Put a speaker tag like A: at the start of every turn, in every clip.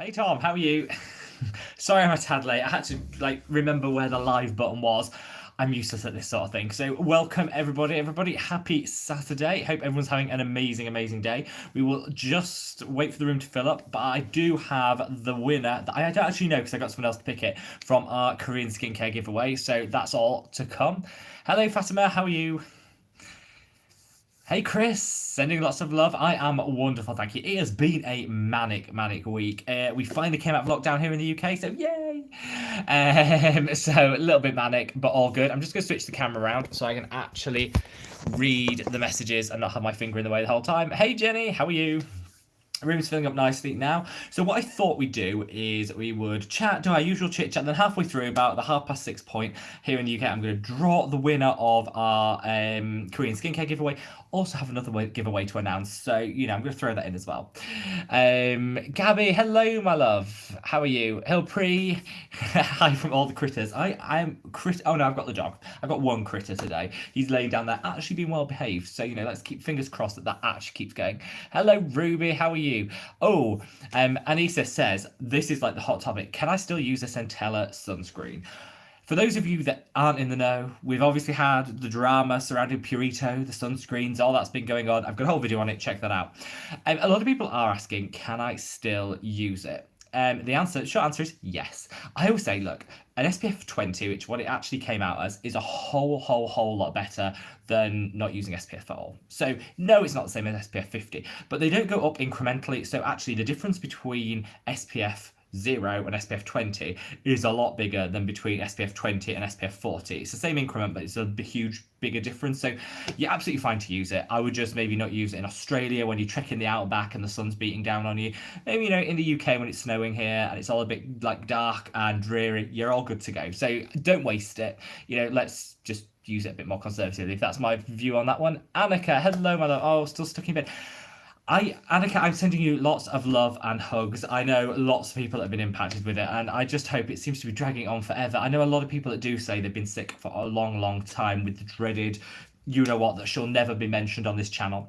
A: Hey Tom, how are you? Sorry I'm a tad late. I had to remember where the live button was. I'm useless at this sort of thing. So welcome everybody. Everybody, happy Saturday. Hope everyone's having an amazing, amazing day. We will just wait for the room to fill up, but I do have the winner that I don't actually know because I got someone else to pick it from our Korean skincare giveaway. So that's all to come. Hello Fatima, how are you? Hey Chris, sending lots of love. I am wonderful, thank you. It has been a manic, manic week. We finally came out of lockdown here in the UK, so yay! So a little bit manic, but all good. I'm just going to switch the camera around so I can actually read the messages and not have my finger in the way the whole time. Hey Jenny, how are you? Room's filling up nicely now. So what I thought we'd do is we would chat, do our usual chit chat, then halfway through about the 6:30 point here in the UK, I'm going to draw the winner of our Korean skincare giveaway. Also have another giveaway to announce. So, I'm going to throw that in as well. Gabby, hello, my love. How are you? Hilpree, hi from all the critters. I'm crit. Oh no, I've got the dog. I've got one critter today. He's laying down there, actually being well behaved. So, let's keep fingers crossed that actually keeps going. Hello, Ruby. How are you? Oh, Anissa says, this is like the hot topic. Can I still use a Centella sunscreen? For those of you that aren't in the know, we've obviously had the drama surrounding Purito, the sunscreens, all that's been going on. I've got a whole video on it, check that out. A lot of people are asking, can I still use it? The short answer is yes. I always say, look, an SPF 20, which what it actually came out as, is a whole lot better than not using SPF at all. So no, it's not the same as SPF 50, but they don't go up incrementally. So actually the difference between SPF 0 and SPF 20 is a lot bigger than between SPF 20 and SPF 40. It's the same increment, but it's a huge, bigger difference. So you're absolutely fine to use it. I would just maybe not use it in Australia when you're trekking the outback and the sun's beating down on you. Maybe, in the UK when it's snowing here and it's all a bit dark and dreary, you're all good to go. So don't waste it. Let's just use it a bit more conservatively. That's my view on that one. Annika, hello, my love. Oh, still stuck in bed. Annika, I'm sending you lots of love and hugs. I know lots of people have been impacted with it, and I just hope it seems to be dragging on forever. I know a lot of people that do say they've been sick for a long time with the dreaded, that shall never be mentioned on this channel.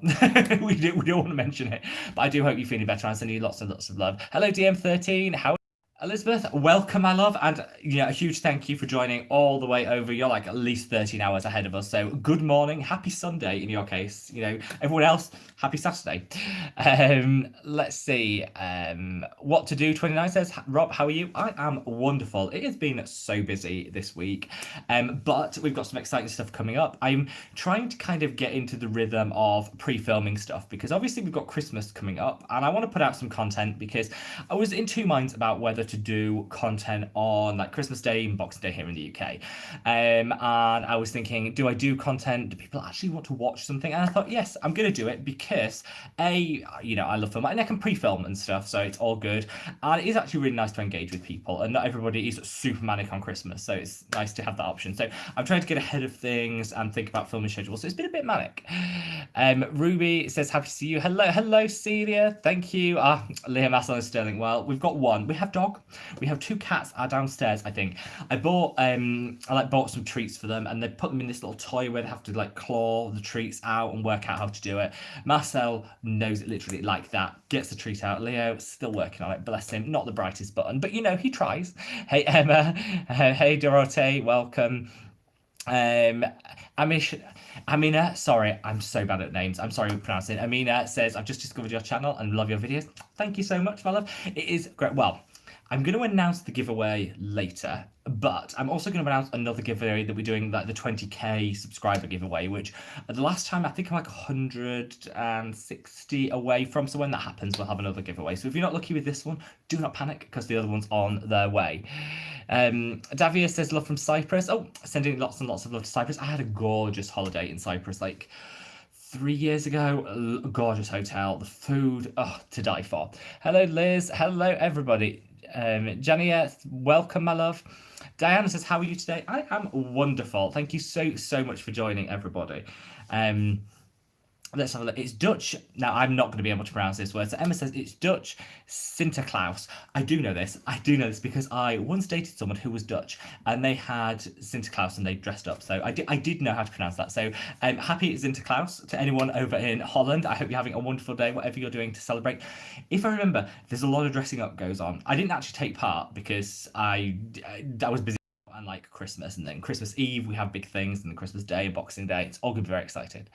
A: we don't want to mention it, but I do hope you're feeling better. I'm sending you lots and lots of love. Hello, DM13. How Elizabeth, welcome, my love, and a huge thank you for joining all the way over. You're at least 13 hours ahead of us, so good morning, happy Sunday in your case. Everyone else, happy Saturday. Let's see. What to do? 29 says, Rob, how are you? I am wonderful. It has been so busy this week, but we've got some exciting stuff coming up. I'm trying to kind of get into the rhythm of pre-filming stuff because obviously we've got Christmas coming up, and I want to put out some content because I was in two minds about whether to do content on Christmas Day and Boxing Day here in the UK. And I was thinking, do I do content? Do people actually want to watch something? And I thought, yes, I'm going to do it because I love film and I can pre-film and stuff, so it's all good. And it is actually really nice to engage with people, and not everybody is super manic on Christmas, so it's nice to have that option. So I'm trying to get ahead of things and think about filming schedules, so it's been a bit manic. Ruby says, happy to see you. Hello, Celia. Thank you. Liam Masson is Sterling. Well, we've got one. We have dog. We have two cats are downstairs, I think. I bought some treats for them, and they put them in this little toy where they have to claw the treats out and work out how to do it. Marcel knows it literally like that, gets the treat out. Leo still working on it, bless him. Not the brightest button, but he tries. Hey Emma, hey Dorothee, welcome. Amina, sorry, I'm so bad at names. I'm sorry for pronouncing it. Amina says, I've just discovered your channel and love your videos. Thank you so much, my love. It is great. Well, I'm going to announce the giveaway later, but I'm also going to announce another giveaway that we're doing, the 20k subscriber giveaway, which the last time I think I'm 160 away from. So when that happens, we'll have another giveaway. So if you're not lucky with this one, do not panic because the other one's on their way. Davia says love from Cyprus. Oh, sending lots and lots of love to Cyprus. I had a gorgeous holiday in Cyprus 3 years ago. A gorgeous hotel, the food, to die for. Hello Liz, hello everybody. Jania, welcome, my love. Diana says, how are you today? I am wonderful. Thank you so much for joining, everybody. Let's have a look. It's Dutch. Now, I'm not going to be able to pronounce this word. So Emma says it's Dutch Sinterklaas. I do know this. I do know this because I once dated someone who was Dutch and they had Sinterklaas and they dressed up. So I did know how to pronounce that. So happy Sinterklaas to anyone over in Holland. I hope you're having a wonderful day, whatever you're doing to celebrate. If I remember, there's a lot of dressing up goes on. I didn't actually take part because I was busy. And like Christmas, and then Christmas Eve we have big things, and then Christmas Day and Boxing Day. It's all going to be very excited.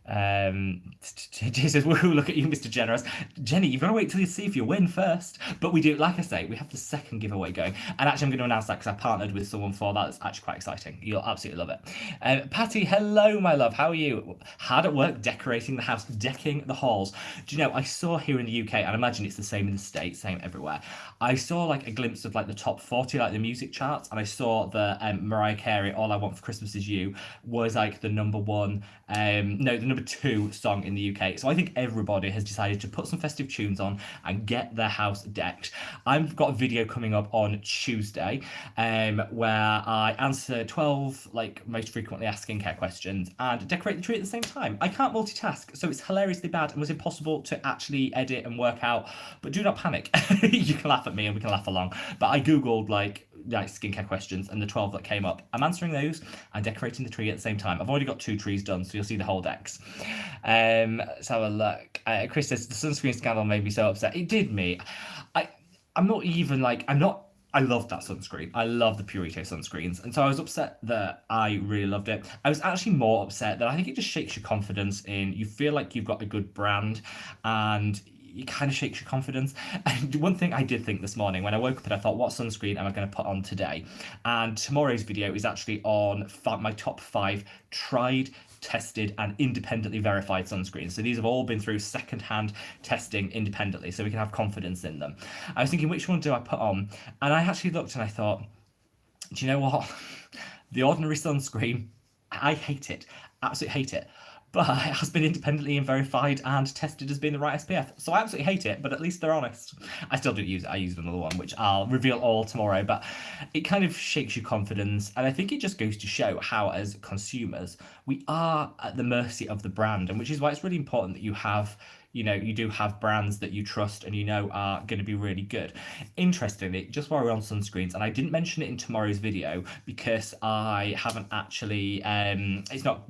A: Jay says, "Woohoo! Look at you, Mr. Generous." Jenny, you've got to wait till you see if you win first. But we do, like I say, we have the second giveaway going, and actually I'm going to announce that because I partnered with someone for that. It's actually quite exciting. You'll absolutely love it. Patty, hello, my love. How are you? Hard at work decorating the house, decking the halls. Do you know? I saw here in the UK, and I imagine it's the same in the States, same everywhere. I saw like a glimpse of like the top 40, like the music charts, and I saw the Mariah Carey "All I Want for Christmas Is You" was like the number one, the number 2 song in the UK. So I think everybody has decided to put some festive tunes on and get their house decked. I've got a video coming up on Tuesday where I answer 12 like most frequently asked skincare questions and decorate the tree at the same time. I can't multitask, so it's hilariously bad and was impossible to actually edit and work out. But do not panic. You can laugh at me and we can laugh along. But I googled like skincare questions, and the 12 that came up, I'm answering those and decorating the tree at the same time. I've already got 2 trees done, so you'll see the whole decks. Let's have a look. Chris says the sunscreen scandal made me so upset. It did me. I'm not even like, I love that sunscreen. I love the Purito sunscreens. And so I was upset that I really loved it. I was actually more upset that I think it just shakes your confidence in, you feel like you've got a good brand and it kind of shakes your confidence. And one thing I did think this morning when I woke up and I thought, what sunscreen am I going to put on today? And tomorrow's video is actually on my top 5 tried, tested and independently verified sunscreens. So these have all been through second-hand testing independently, so we can have confidence in them. I was thinking, which one do I put on? And I actually looked and I thought, do you know what? The Ordinary sunscreen, I hate it. Absolutely hate it. But it has been independently verified and tested as being the right SPF. So I absolutely hate it, but at least they're honest. I still don't use it. I use another one, which I'll reveal all tomorrow. But it kind of shakes your confidence. And I think it just goes to show how, as consumers, we are at the mercy of the brand. And which is why it's really important that you have, you do have brands that you trust and are going to be really good. Interestingly, just while we're on sunscreens, and I didn't mention it in tomorrow's video because I haven't actually, it's not,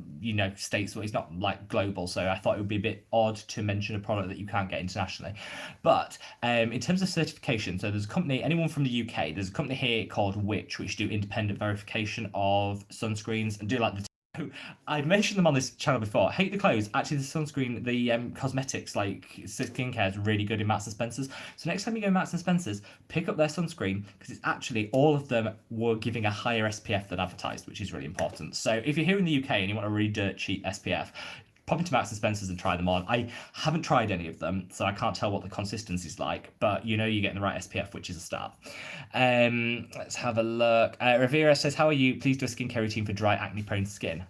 A: states, it's not like global, so I thought it would be a bit odd to mention a product that you can't get internationally. But in terms of certification, so there's a company, anyone from the UK, there's a company here called which do independent verification of sunscreens and do like the I've mentioned them on this channel before. Hate the clothes. Actually, the sunscreen, the cosmetics, like skincare, is really good in Marks and Spencer's. So next time you go to Marks and Spencer's, pick up their sunscreen because it's actually all of them were giving a higher SPF than advertised, which is really important. So if you're here in the UK and you want a really dirt cheap SPF, pop into Marks and Spencer's and try them on. I haven't tried any of them, so I can't tell what the consistency is like, but you're getting the right SPF, which is a start. Let's have a look. Rivera says, how are you? Please do a skincare routine for dry, acne-prone skin.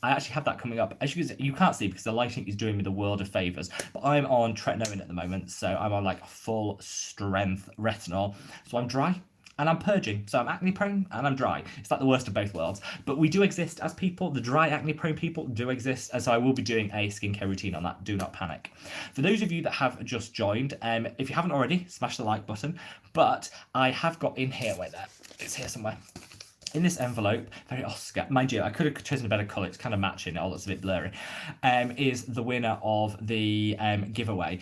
A: I actually have that coming up. As you can't see because the lighting is doing me the world of favours, but I'm on Tranexamic at the moment, so I'm on like full strength retinol. So I'm dry and I'm purging. So I'm acne prone and I'm dry. It's like the worst of both worlds. But we do exist as people. The dry acne prone people do exist. And so I will be doing a skincare routine on that. Do not panic. For those of you that have just joined, if you haven't already, smash the like button. But I have got in here, wait there, it's here somewhere. In this envelope, very Oscar, mind you, I could have chosen a better colour, it's kind of matching, it all looks a bit blurry, is the winner of the giveaway.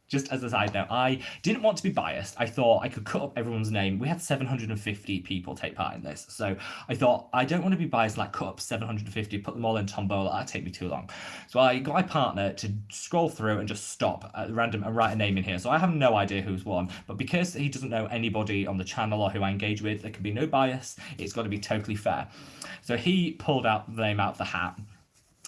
A: Just as a side note, I didn't want to be biased. I thought I could cut up everyone's name. We had 750 people take part in this. So I thought, I don't want to be biased, like cut up 750, put them all in tombola. That'd take me too long. So I got my partner to scroll through and just stop at random and write a name in here. So I have no idea who's won. But because he doesn't know anybody on the channel or who I engage with, there can be no bias. It's got to be totally fair. So he pulled out the name out of the hat.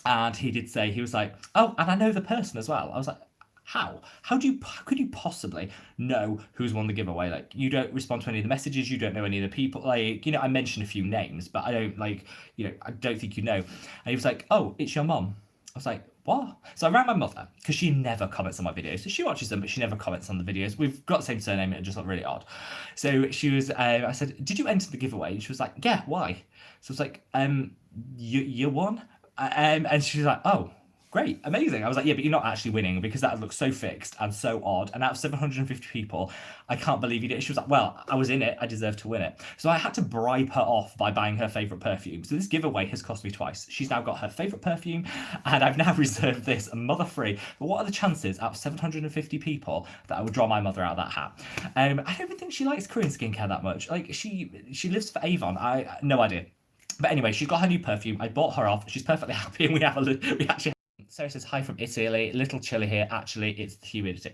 A: And he did say, he was like, oh, and I know the person as well. I was like, how could you possibly know who's won the giveaway? Like, you don't respond to any of the messages, you don't know any of the people. Like, I mentioned a few names, but I don't I don't think And he was like, oh, it's your mom. I was like, what? So I rang my mother because she never comments on my videos. So she watches them, but she never comments on the videos. We've got the same surname and it just looked really odd. So she was, I said, did you enter the giveaway? And she was like, yeah, why? So I was like, you won? And she was like, oh, great, amazing. I was like, yeah, but you're not actually winning because that looks so fixed and so odd. And out of 750 people, I can't believe you did it. She was like, well, I was in it. I deserve to win it. So I had to bribe her off by buying her favourite perfume. So this giveaway has cost me twice. She's now got her favourite perfume and I've now reserved this mother free. But what are the chances out of 750 people that I would draw my mother out of that hat? I don't even think she likes Korean skincare that much. Like she lives for Avon. I no idea. But anyway, she's got her new perfume. I bought her off. She's perfectly happy, and we actually. Sarah says hi from Italy. Little chilly here. Actually, it's the humidity.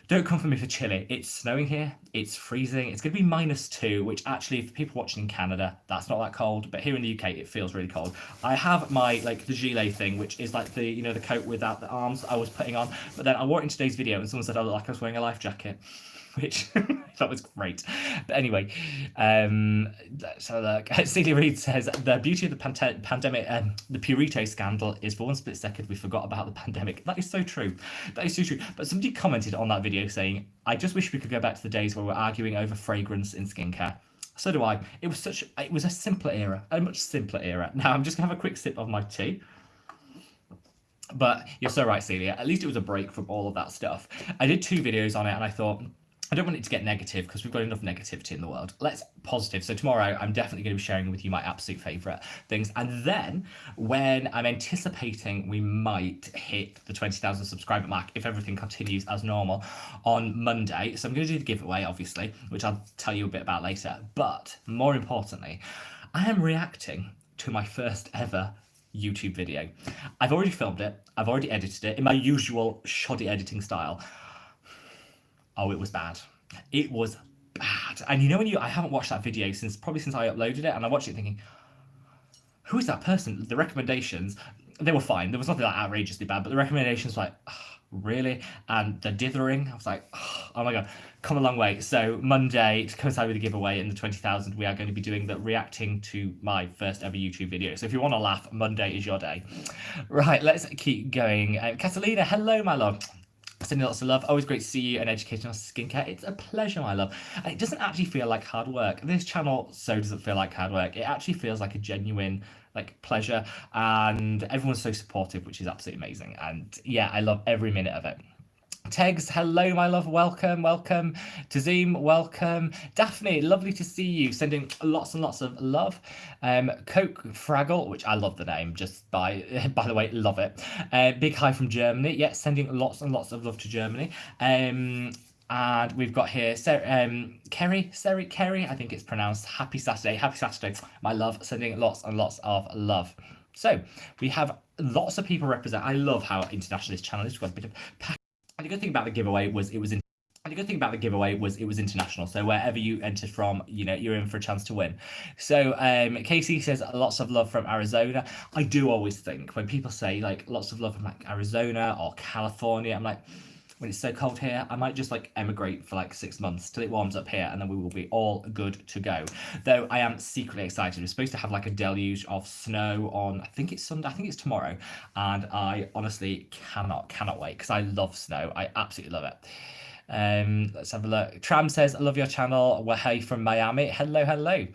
A: Don't come for me for chilly. It's snowing here. It's freezing. It's going to be -2, which actually, for people watching in Canada, that's not that cold. But here in the UK, it feels really cold. I have my the gilet thing, which is like the the coat without the arms I was putting on. But then I wore it in today's video, and someone said I look like I was wearing a life jacket, which that was great. But anyway, so look, Celia Reid says the beauty of the pandemic, the Purito scandal is for one split second we forgot about the pandemic. That is so true. That is so true. But somebody commented on that video saying, I just wish we could go back to the days where we're arguing over fragrance in skincare. So do I. It was a simpler era, a much simpler era. Now I'm just gonna have a quick sip of my tea. But you're so right, Celia. At least it was a break from all of that stuff. I did 2 videos on it and I thought, I don't want it to get negative because we've got enough negativity in the world. Let's positive. So tomorrow I'm definitely going to be sharing with you my absolute favourite things. And then when I'm anticipating we might hit the 20,000 subscriber mark, if everything continues as normal, on Monday. So I'm going to do the giveaway, obviously, which I'll tell you a bit about later. But more importantly, I am reacting to my first ever YouTube video. I've already filmed it. I've already edited it in my usual shoddy editing style. Oh, it was bad. It was bad. And you know I haven't watched that video probably since I uploaded it, and I watched it thinking, who is that person? The recommendations, they were fine. There was nothing like outrageously bad, but the recommendations were like, oh, really? And the dithering, I was like, oh my God, come a long way. So Monday, to coincide with the giveaway and the 20,000, we are going to be doing the reacting to my first ever YouTube video. So if you want to laugh, Monday is your day. Right, let's keep going. Catalina, hello, my love. Sending lots of love. Always great to see you and educational skincare. It's a pleasure, my love. And it doesn't actually feel like hard work. This channel so doesn't feel like hard work. It actually feels like a genuine pleasure, and everyone's so supportive, which is absolutely amazing. And yeah, I love every minute of it. Tegs, hello, my love. Welcome, welcome. Tazim, welcome. Daphne, lovely to see you. Sending lots and lots of love. Coke Fraggle, which I love the name, just by the way, love it. Big hi from Germany. Yeah, sending lots and lots of love to Germany. And we've got here Kerry, I think it's pronounced. Happy Saturday, my love. Sending lots and lots of love. So we have lots of people represent. I love how international this channel is. We've got a bit of. And the good thing about the giveaway was it was international. So wherever you entered from, you're in for a chance to win. So Casey says lots of love from Arizona. I do always think when people say lots of love from Arizona or California, I'm like, when it's so cold here, I might just emigrate for 6 months till it warms up here, and then we will be all good to go. Though I am secretly excited. We're supposed to have a deluge of snow on, I think it's Sunday, I think it's tomorrow, and I honestly cannot wait because I love snow. I absolutely love it. Let's have a look. Tram says, I love your channel. Well, hey from Miami. Hello.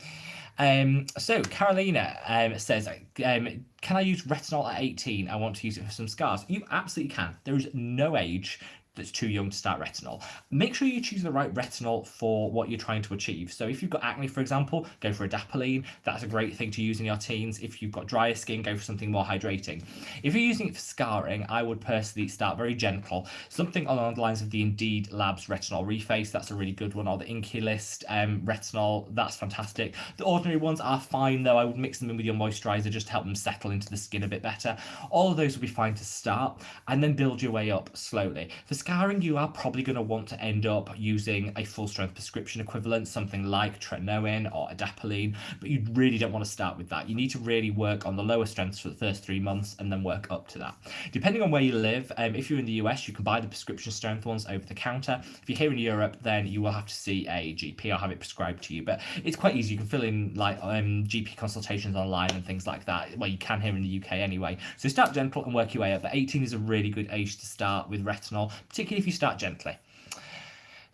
A: So Carolina says, can I use retinol at 18? I want to use it for some scars. You absolutely can. There is no age that's too young to start retinol. Make sure you choose the right retinol for what you're trying to achieve. So if you've got acne, for example, go for adapalene. That's a great thing to use in your teens. If you've got drier skin, go for something more hydrating. If you're using it for scarring, I would personally start very gentle. Something along the lines of the Indeed Labs Retinol Reface, that's a really good one, or the Inky List retinol, that's fantastic. The ordinary ones are fine though. I would mix them in with your moisturizer just to help them settle into the skin a bit better. All of those will be fine to start, and then build your way up slowly. For scarring, you are probably going to want to end up using a full-strength prescription equivalent, something like Tranexamic or adapalene, but you really don't want to start with that. You need to really work on the lower strengths for the first 3 months and then work up to that. Depending on where you live, if you're in the US, you can buy the prescription strength ones over the counter. If you're here in Europe, then you will have to see a GP or have it prescribed to you, but it's quite easy. You can fill in GP consultations online and things like that. Well, you can here in the UK anyway. So start gentle and work your way up, but 18 is a really good age to start with retinol, particularly if you start gently.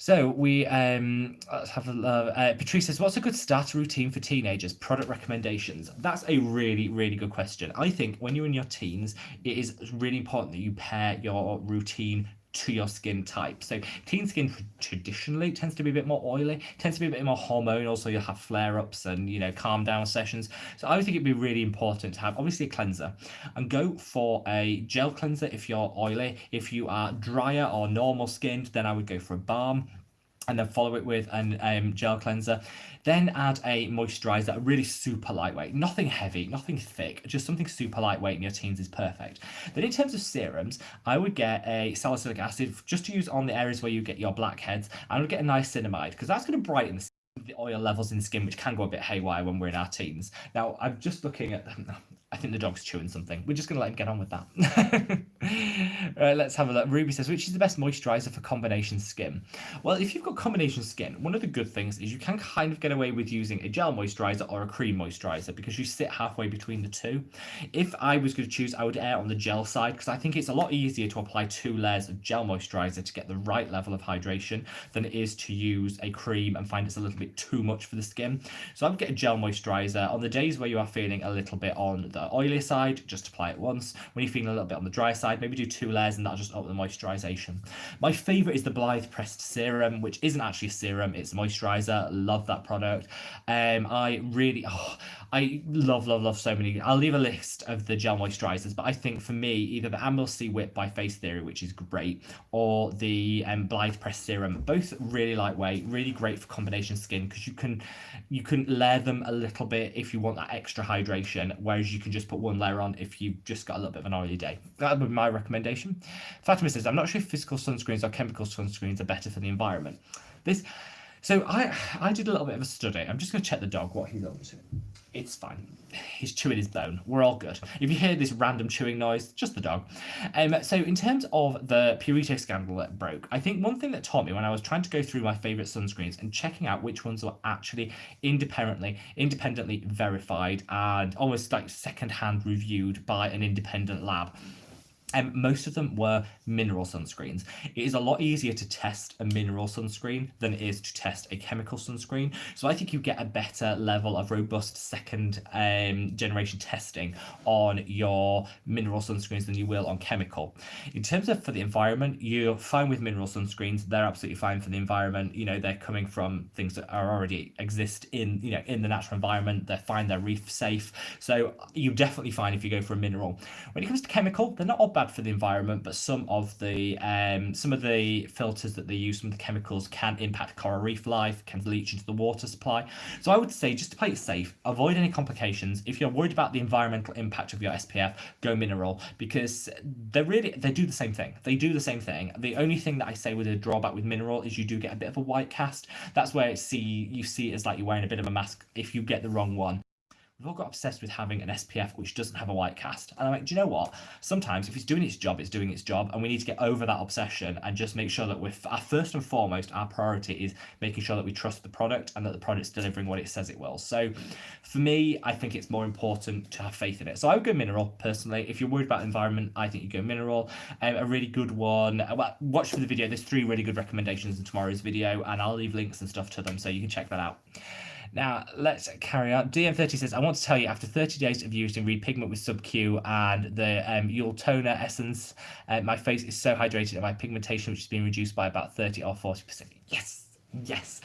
A: So we let's have a look. Patrice says, "What's a good starter routine for teenagers? Product recommendations." That's a really, really good question. I think when you're in your teens, it is really important that you pair your routine to your skin type. So teen skin traditionally tends to be a bit more oily, tends to be a bit more hormonal, so you'll have flare-ups and calm down sessions. So I would think it'd be really important to have obviously a cleanser, and go for a gel cleanser if you're oily. If you are drier or normal skinned, then I would go for a balm, and then follow it with an gel cleanser. Then add a moisturizer, really super lightweight, nothing heavy, nothing thick, just something super lightweight in your teens is perfect. Then in terms of serums, I would get a salicylic acid just to use on the areas where you get your blackheads. I would get a niacinamide because that's going to brighten the oil levels in the skin, which can go a bit haywire when we're in our teens. Now, I'm just looking at I think the dog's chewing something. We're just going to let him get on with that. Let's have a look. Ruby says, which is the best moisturizer for combination skin? Well, if you've got combination skin, one of the good things is you can kind of get away with using a gel moisturizer or a cream moisturizer because you sit halfway between the two. If I was going to choose, I would err on the gel side because I think it's a lot easier to apply 2 layers of gel moisturizer to get the right level of hydration than it is to use a cream and find it's a little bit too much for the skin. So I would get a gel moisturizer. On the days where you are feeling a little bit on the oily side, just apply it once. When you're feeling a little bit on the dry side, maybe do 2 layers and that'll just up the moisturization. My favorite is the Blythe Pressed Serum, which isn't actually a serum, it's a moisturizer. Love that product. I really, I love so many. I'll leave a list of the gel moisturizers, but I think for me, either the Amyl C Whip by Face Theory, which is great, or the Blythe Pressed Serum, both really lightweight, really great for combination skin because you can layer them a little bit if you want that extra hydration, whereas you can just put 1 layer on if you've just got a little bit of an oily day. That would be my recommendation. Fatima says, I'm not sure if physical sunscreens or chemical sunscreens are better for the environment. So I did a little bit of a study. I'm just going to check the dog, what he's up to. It's fine. He's chewing his bone. We're all good. If you hear this random chewing noise, just the dog. So in terms of the Purito scandal that broke, I think one thing that taught me when I was trying to go through my favourite sunscreens and checking out which ones were actually independently verified and almost like second-hand reviewed by an independent lab. Most of them were mineral sunscreens. It is a lot easier to test a mineral sunscreen than it is to test a chemical sunscreen. So I think you get a better level of robust second generation testing on your mineral sunscreens than you will on chemical. In terms of for the environment, you're fine with mineral sunscreens. They're absolutely fine for the environment. They're coming from things that are already exist in the natural environment. They're fine. They're reef safe. So you're definitely fine if you go for a mineral. When it comes to chemical, they're not all bad for the environment, but some of the filters that they use, some of the chemicals can impact coral reef life, can leach into the water supply. So I would say, just to play it safe, avoid any complications. If you're worried about the environmental impact of your SPF, go mineral, because they do the same thing. They do the same thing. The only thing that I say with a drawback with mineral is you do get a bit of a white cast. That's where you see it as like you're wearing a bit of a mask if you get the wrong one. We've all got obsessed with having an SPF which doesn't have a white cast. And I'm like, do you know what? Sometimes if it's doing its job, it's doing its job. And we need to get over that obsession and just make sure that first and foremost, our priority is making sure that we trust the product and that the product's delivering what it says it will. So for me, I think it's more important to have faith in it. So I would go mineral, personally. If you're worried about the environment, I think you go mineral. A really good one. Watch for the video. There's 3 really good recommendations in tomorrow's video, and I'll leave links and stuff to them so you can check that out. Now, let's carry on. DM30 says, I want to tell you, after 30 days of using Repigment with Sub-Q and the Yule Toner Essence, my face is so hydrated and my pigmentation, which has been reduced by about 30 or 40%. Yes.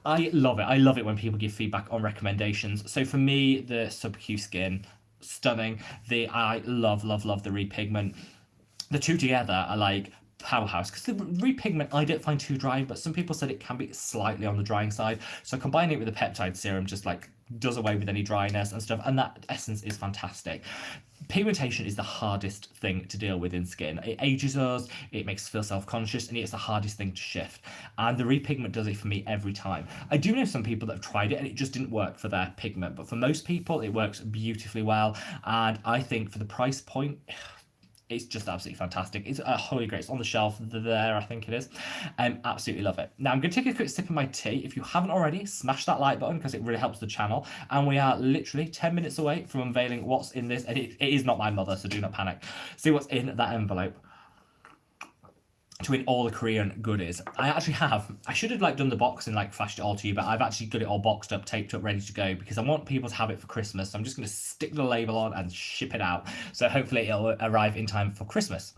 A: I love it. I love it when people give feedback on recommendations. So for me, the Sub-Q skin, stunning. I love the Repigment. The two together are like powerhouse, because the Repigment I don't find too dry, but some people said it can be slightly on the drying side, so combining it with a peptide serum just like does away with any dryness and stuff, and that essence is fantastic. Pigmentation is the hardest thing to deal with in skin. It ages us, it makes us feel self-conscious, and it's the hardest thing to shift, and the Repigment does it for me every time. I do know some people that have tried it and it just didn't work for their pigment, but for most people it works beautifully well, and I think for the price point, it's just absolutely fantastic. It's a holy grail. It's on the shelf there, I think it is. Absolutely love it. Now I'm going to take a quick sip of my tea. If you haven't already, smash that like button because it really helps the channel. And we are literally 10 minutes away from unveiling what's in this. And it is not my mother, so do not panic. See what's in that envelope. to win all the Korean goodies. I should have done the box and flashed it all to you, but I've actually got it all boxed up, taped up, ready to go because I want people to have it for Christmas. So I'm just going to stick the label on and ship it out. So hopefully it'll arrive in time for Christmas.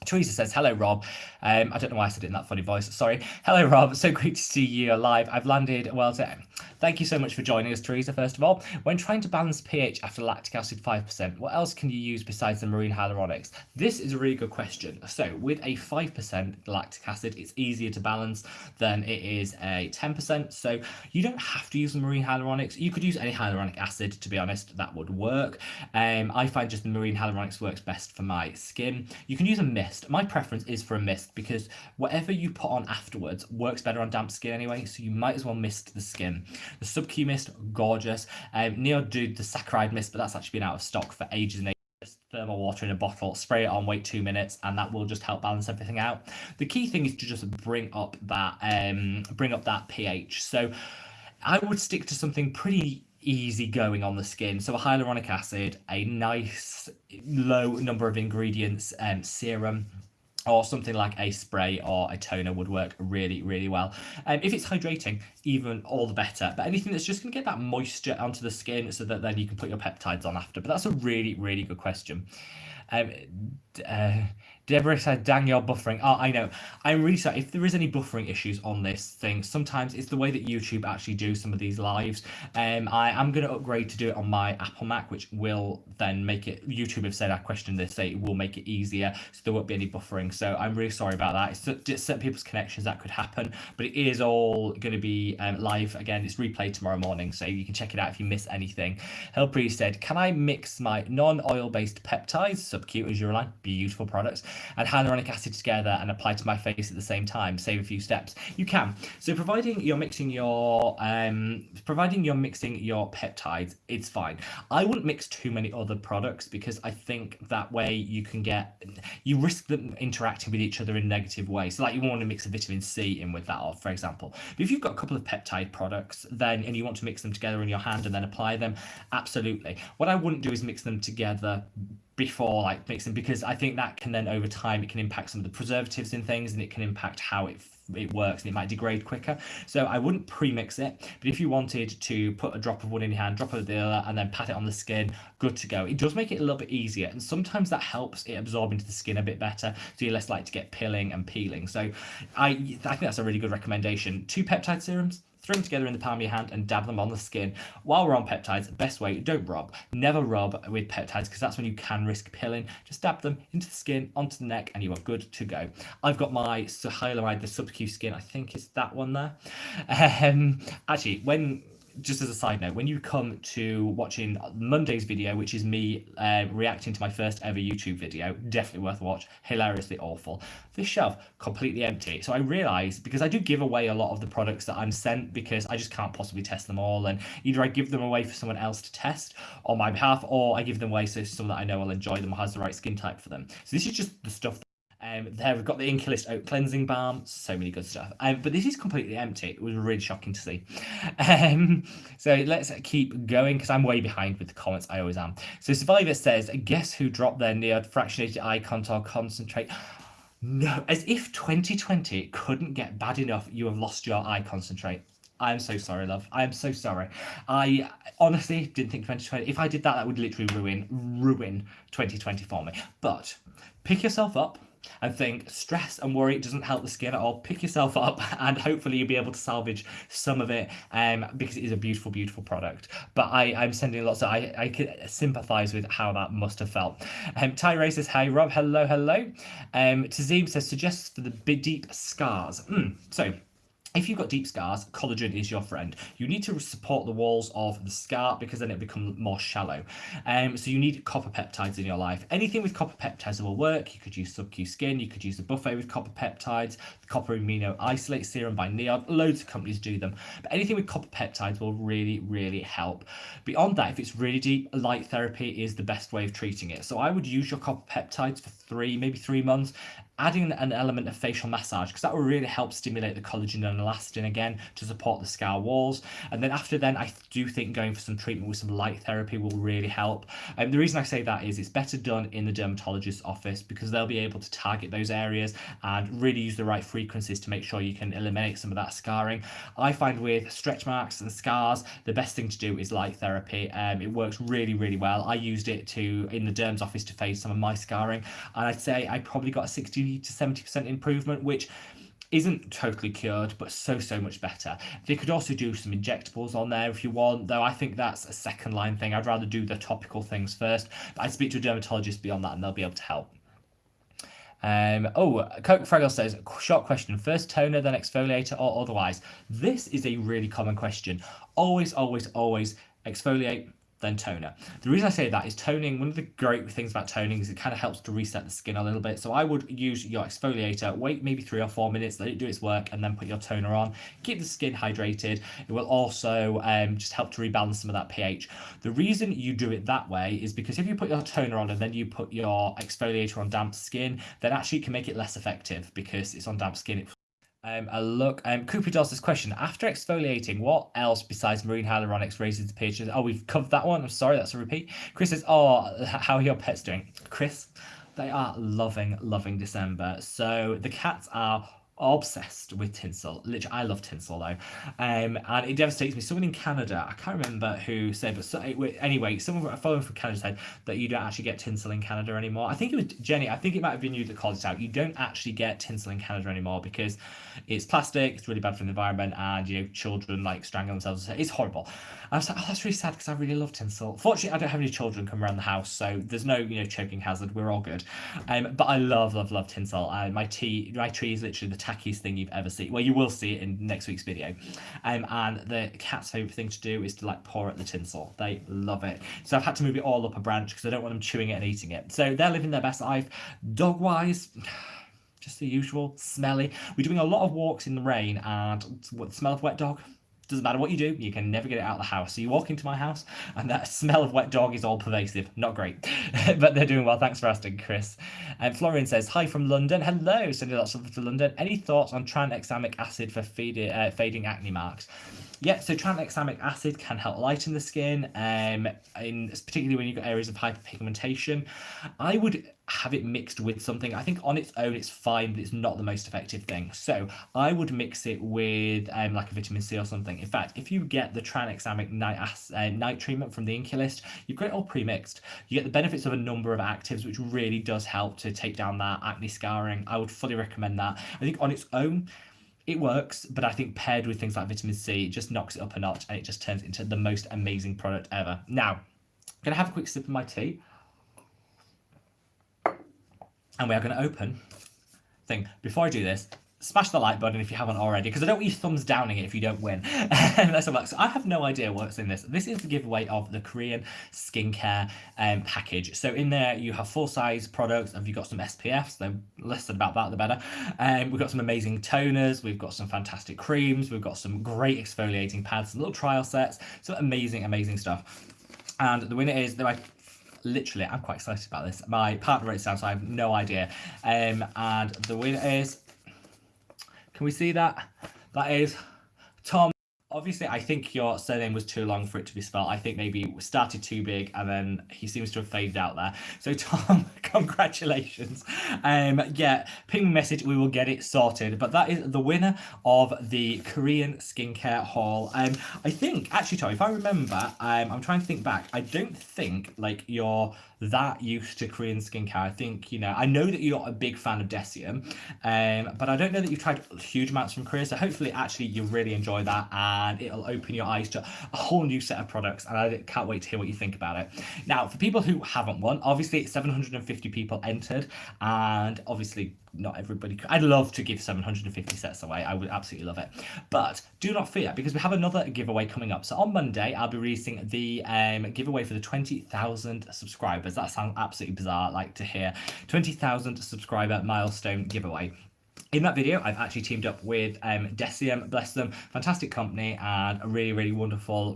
A: Teresa says, hello, Rob. I don't know why I said it in that funny voice. Sorry. Hello, Rob. So great to see you live. I've landed well today. Thank you so much for joining us, Teresa, first of all. When trying to balance pH after lactic acid 5%, what else can you use besides the marine hyaluronics? This is a really good question. So with a 5% lactic acid, it's easier to balance than it is a 10%. So you don't have to use the marine hyaluronics. You could use any hyaluronic acid, to be honest, that would work. I find just the marine hyaluronics works best for my skin. You can use a mist. My preference is for a mist because whatever you put on afterwards works better on damp skin anyway, so you might as well mist the skin. The sub-Q mist, gorgeous. Neo did the saccharide mist, but that's actually been out of stock for ages and ages. Just thermal water in a bottle, spray it on, wait 2 minutes, and that will just help balance everything out. The key thing is to just bring up that pH. So I would stick to something pretty easy going on the skin. So a hyaluronic acid, a nice low number of ingredients, serum, or something like a spray or a toner would work really, really well. If it's hydrating, even all the better. But anything that's just going to get that moisture onto the skin so that then you can put your peptides on after. But that's a really, really good question. Deborah said, dang, you're buffering. Oh, I know. I'm really sorry. If there is any buffering issues on this thing, sometimes it's the way that YouTube actually do some of these lives. I am going to upgrade to do it on my Apple Mac, which will then make it, YouTube have said, I questioned this, say it will make it easier, so there won't be any buffering. So I'm really sorry about that. It's just certain people's connections that could happen, but it is all going to be live again. It's replayed tomorrow morning, so you can check it out if you miss anything. Helpri said, can I mix my non-oil based peptides, sub-Q and Line, beautiful products, and hyaluronic acid together and apply to my face at the same time, save a few steps? You can. So providing you're mixing your peptides, it's fine. I wouldn't mix too many other products because I think that way you risk them interacting with each other in negative ways. So you want to mix a vitamin C in with that, or for example. But if you've got a couple of peptide products and you want to mix them together in your hand and then apply them, absolutely. What I wouldn't do is mix them together before mixing, because I think that can then over time it can impact some of the preservatives in things, and it can impact how it works, and it might degrade quicker. So I wouldn't pre-mix it, but if you wanted to put a drop of one in your hand, drop of the other, and then pat it on the skin, good to go. It does make it a little bit easier, and sometimes that helps it absorb into the skin a bit better, so you're less likely to get pilling and peeling. So I think that's a really good recommendation. 2 peptide serums, throw them together in the palm of your hand and dab them on the skin. While we're on peptides, best way, don't rub. Never rub with peptides, because that's when you can risk pilling. Just dab them into the skin, onto the neck, and you are good to go. I've got my Hyaluronic, the sub-Q skin, I think it's that one there. Actually, just as a side note, when you come to watching Monday's video, which is me reacting to my first ever YouTube video, definitely worth a watch, hilariously awful. This shelf, completely empty. So I realised, because I do give away a lot of the products that I'm sent, because I just can't possibly test them all, and either I give them away for someone else to test on my behalf, or I give them away so someone that I know will enjoy them or has the right skin type for them. So this is just the stuff. There we've got the Inculist Oat Cleansing Balm, so many good stuff. But this is completely empty. It was really shocking to see. So let's keep going, because I'm way behind with the comments. I always am. So Survivor says, guess who dropped their fractionated eye contour concentrate? No, as if 2020 couldn't get bad enough, you have lost your eye concentrate. I'm so sorry, love. I am so sorry. I honestly didn't think 2020, if I did that, that would literally ruin 2020 for me. But pick yourself up and think stress and worry doesn't help the skin at all. Pick yourself up, and hopefully you'll be able to salvage some of it, because it is a beautiful, beautiful product. But I'm sending lots of, I can sympathise with how that must have felt. Tyree says, hey Rob, hello. Tazim says, suggests for the deep scars. So if you've got deep scars, collagen is your friend. You need to support the walls of the scar, because then it becomes more shallow. So you need copper peptides in your life. Anything with copper peptides will work. You could use sub-Q skin. You could use the buffet with copper peptides. The copper amino isolate serum by Neod. Loads of companies do them. But anything with copper peptides will really, really help. Beyond that, if it's really deep, light therapy is the best way of treating it. So I would use your copper peptides for maybe 3 months. adding an element of facial massage, because that will really help stimulate the collagen and elastin again to support the scar walls. And then after then, I do think going for some treatment with some light therapy will really help. The reason I say that is it's better done in the dermatologist's office, because they'll be able to target those areas and really use the right frequencies to make sure you can eliminate some of that scarring. I find with stretch marks and scars, the best thing to do is light therapy. It works really, really well. I used it in the derm's office to fade some of my scarring, and I'd say I probably got a 60 to 70% improvement, which isn't totally cured, but so much better. They could also do some injectables on there if you want, though I think that's a second line thing. I'd rather do the topical things first, but I'd speak to a dermatologist beyond that and they'll be able to help. Coke Fraggle says, short question, first toner, then exfoliator, or otherwise? This is a really common question. Always exfoliate, then toner. The reason I say that is toning, one of the great things about toning is it kind of helps to reset the skin a little bit. So I would use your exfoliator, wait maybe 3 or 4 minutes, let it do its work, and then put your toner on. Keep the skin hydrated. It will also just help to rebalance some of that pH. The reason you do it that way is because if you put your toner on and then you put your exfoliator on damp skin, then actually it can make it less effective because it's on damp skin. Cooper does this question. After exfoliating, what else besides marine hyaluronics raises the pH? Oh, we've covered that one. I'm sorry, that's a repeat. Chris says, how are your pets doing? Chris, they are loving December. So the cats are obsessed with tinsel. Literally, I love tinsel though, and it devastates me. Someone in Canada, I can't remember who said, but anyway, someone following from Canada said that you don't actually get tinsel in Canada anymore. I think it was Jenny. I think it might have been you that called it out. You don't actually get tinsel in Canada anymore because it's plastic. It's really bad for the environment, and children like strangle themselves. It's horrible. I was like, that's really sad because I really love tinsel. Fortunately, I don't have any children come around the house, so there's no choking hazard. We're all good. But I love tinsel. My tree is literally the tackiest thing you've ever seen. Well, you will see it in next week's video. And the cat's favourite thing to do is to pour at the tinsel. They love it. So I've had to move it all up a branch because I don't want them chewing it and eating it. So they're living their best life. Dog-wise, just the usual, smelly. We're doing a lot of walks in the rain, and what, the smell of wet dog? Doesn't matter what you do, you can never get it out of the house. So you walk into my house and that smell of wet dog is all pervasive. Not great, but they're doing well. Thanks for asking, Chris. And Florian says, hi from London. Hello, sending lots of love to London. Any thoughts on tranexamic acid for fading acne marks? Yeah, so tranexamic acid can help lighten the skin, particularly when you've got areas of hyperpigmentation. I would have it mixed with something. I think on its own it's fine, but it's not the most effective thing. So I would mix it with like a vitamin C or something. In fact, if you get the Tranexamic night treatment from the Inculist, you've got it all pre-mixed. You get the benefits of a number of actives, which really does help to take down that acne scarring. I would fully recommend that. I think on its own, it works, but I think paired with things like vitamin C, it just knocks it up a notch and it just turns into the most amazing product ever. Now, I'm going to have a quick sip of my tea. And we are going to open thing. Before I do this, smash the like button if you haven't already, because I don't want you thumbs downing it if you don't win. Let's have a look. So I have no idea what's in this. This is the giveaway of the Korean skincare package. So in there you have full-size products, and you've got some SPFs. The less said about that, the better. We've got some amazing toners. We've got some fantastic creams. We've got some great exfoliating pads, some little trial sets. Some amazing stuff. And the winner is literally, I'm quite excited about this. My partner wrote it down, so I have no idea. And the winner is, can we see that? That is Tom. Obviously, I think your surname was too long for it to be spelled. I think maybe it started too big and then he seems to have faded out there. So Tom, congratulations. Yeah, ping me a message, we will get it sorted. But that is the winner of the Korean skincare haul. I think, actually Tom, if I remember, I'm trying to think back. I don't think you're that used to Korean skincare. I think, I know that you're a big fan of Decium, but I don't know that you've tried huge amounts from Korea. So hopefully actually you really enjoy that and it'll open your eyes to a whole new set of products, and I can't wait to hear what you think about it. Now, for people who haven't won, obviously 750 people entered, and obviously not everybody. I'd love to give 750 sets away. I would absolutely love it. But do not fear, because we have another giveaway coming up. So on Monday, I'll be releasing the giveaway for the 20,000 subscribers. That sounds absolutely bizarre, to hear. 20,000 subscriber milestone giveaway. In that video, I've actually teamed up with Decium, bless them, fantastic company and a really wonderful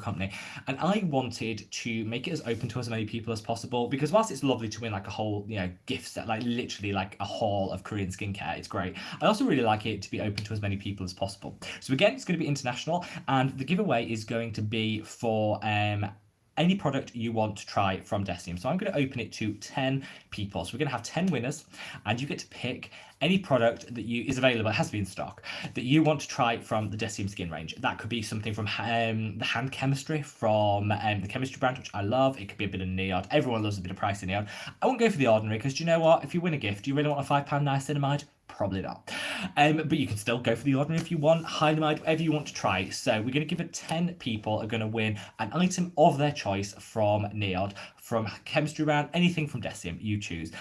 A: company. And I wanted to make it as open to as many people as possible, because whilst it's lovely to win like a whole, gift set, like literally like a haul of Korean skincare, it's great. I also really like it to be open to as many people as possible. So again, it's going to be international, and the giveaway is going to be for any product you want to try from Decium. So I'm going to open it to 10 people. So we're going to have 10 winners, and you get to pick any product that is available, it has to be in stock, that you want to try from the Decium skin range. That could be something from the hand chemistry from the chemistry brand, which I love. It could be a bit of Neod. Everyone loves a bit of pricey Neod. I won't go for the ordinary, because do you know what? If you win a gift, do you really want a £5 niacinamide? Probably not. But you can still go for the ordinary if you want, Hyaluronic, whatever you want to try. So we're going to give it 10 people are going to win an item of their choice from Neod, from chemistry brand, anything from Decium, you choose.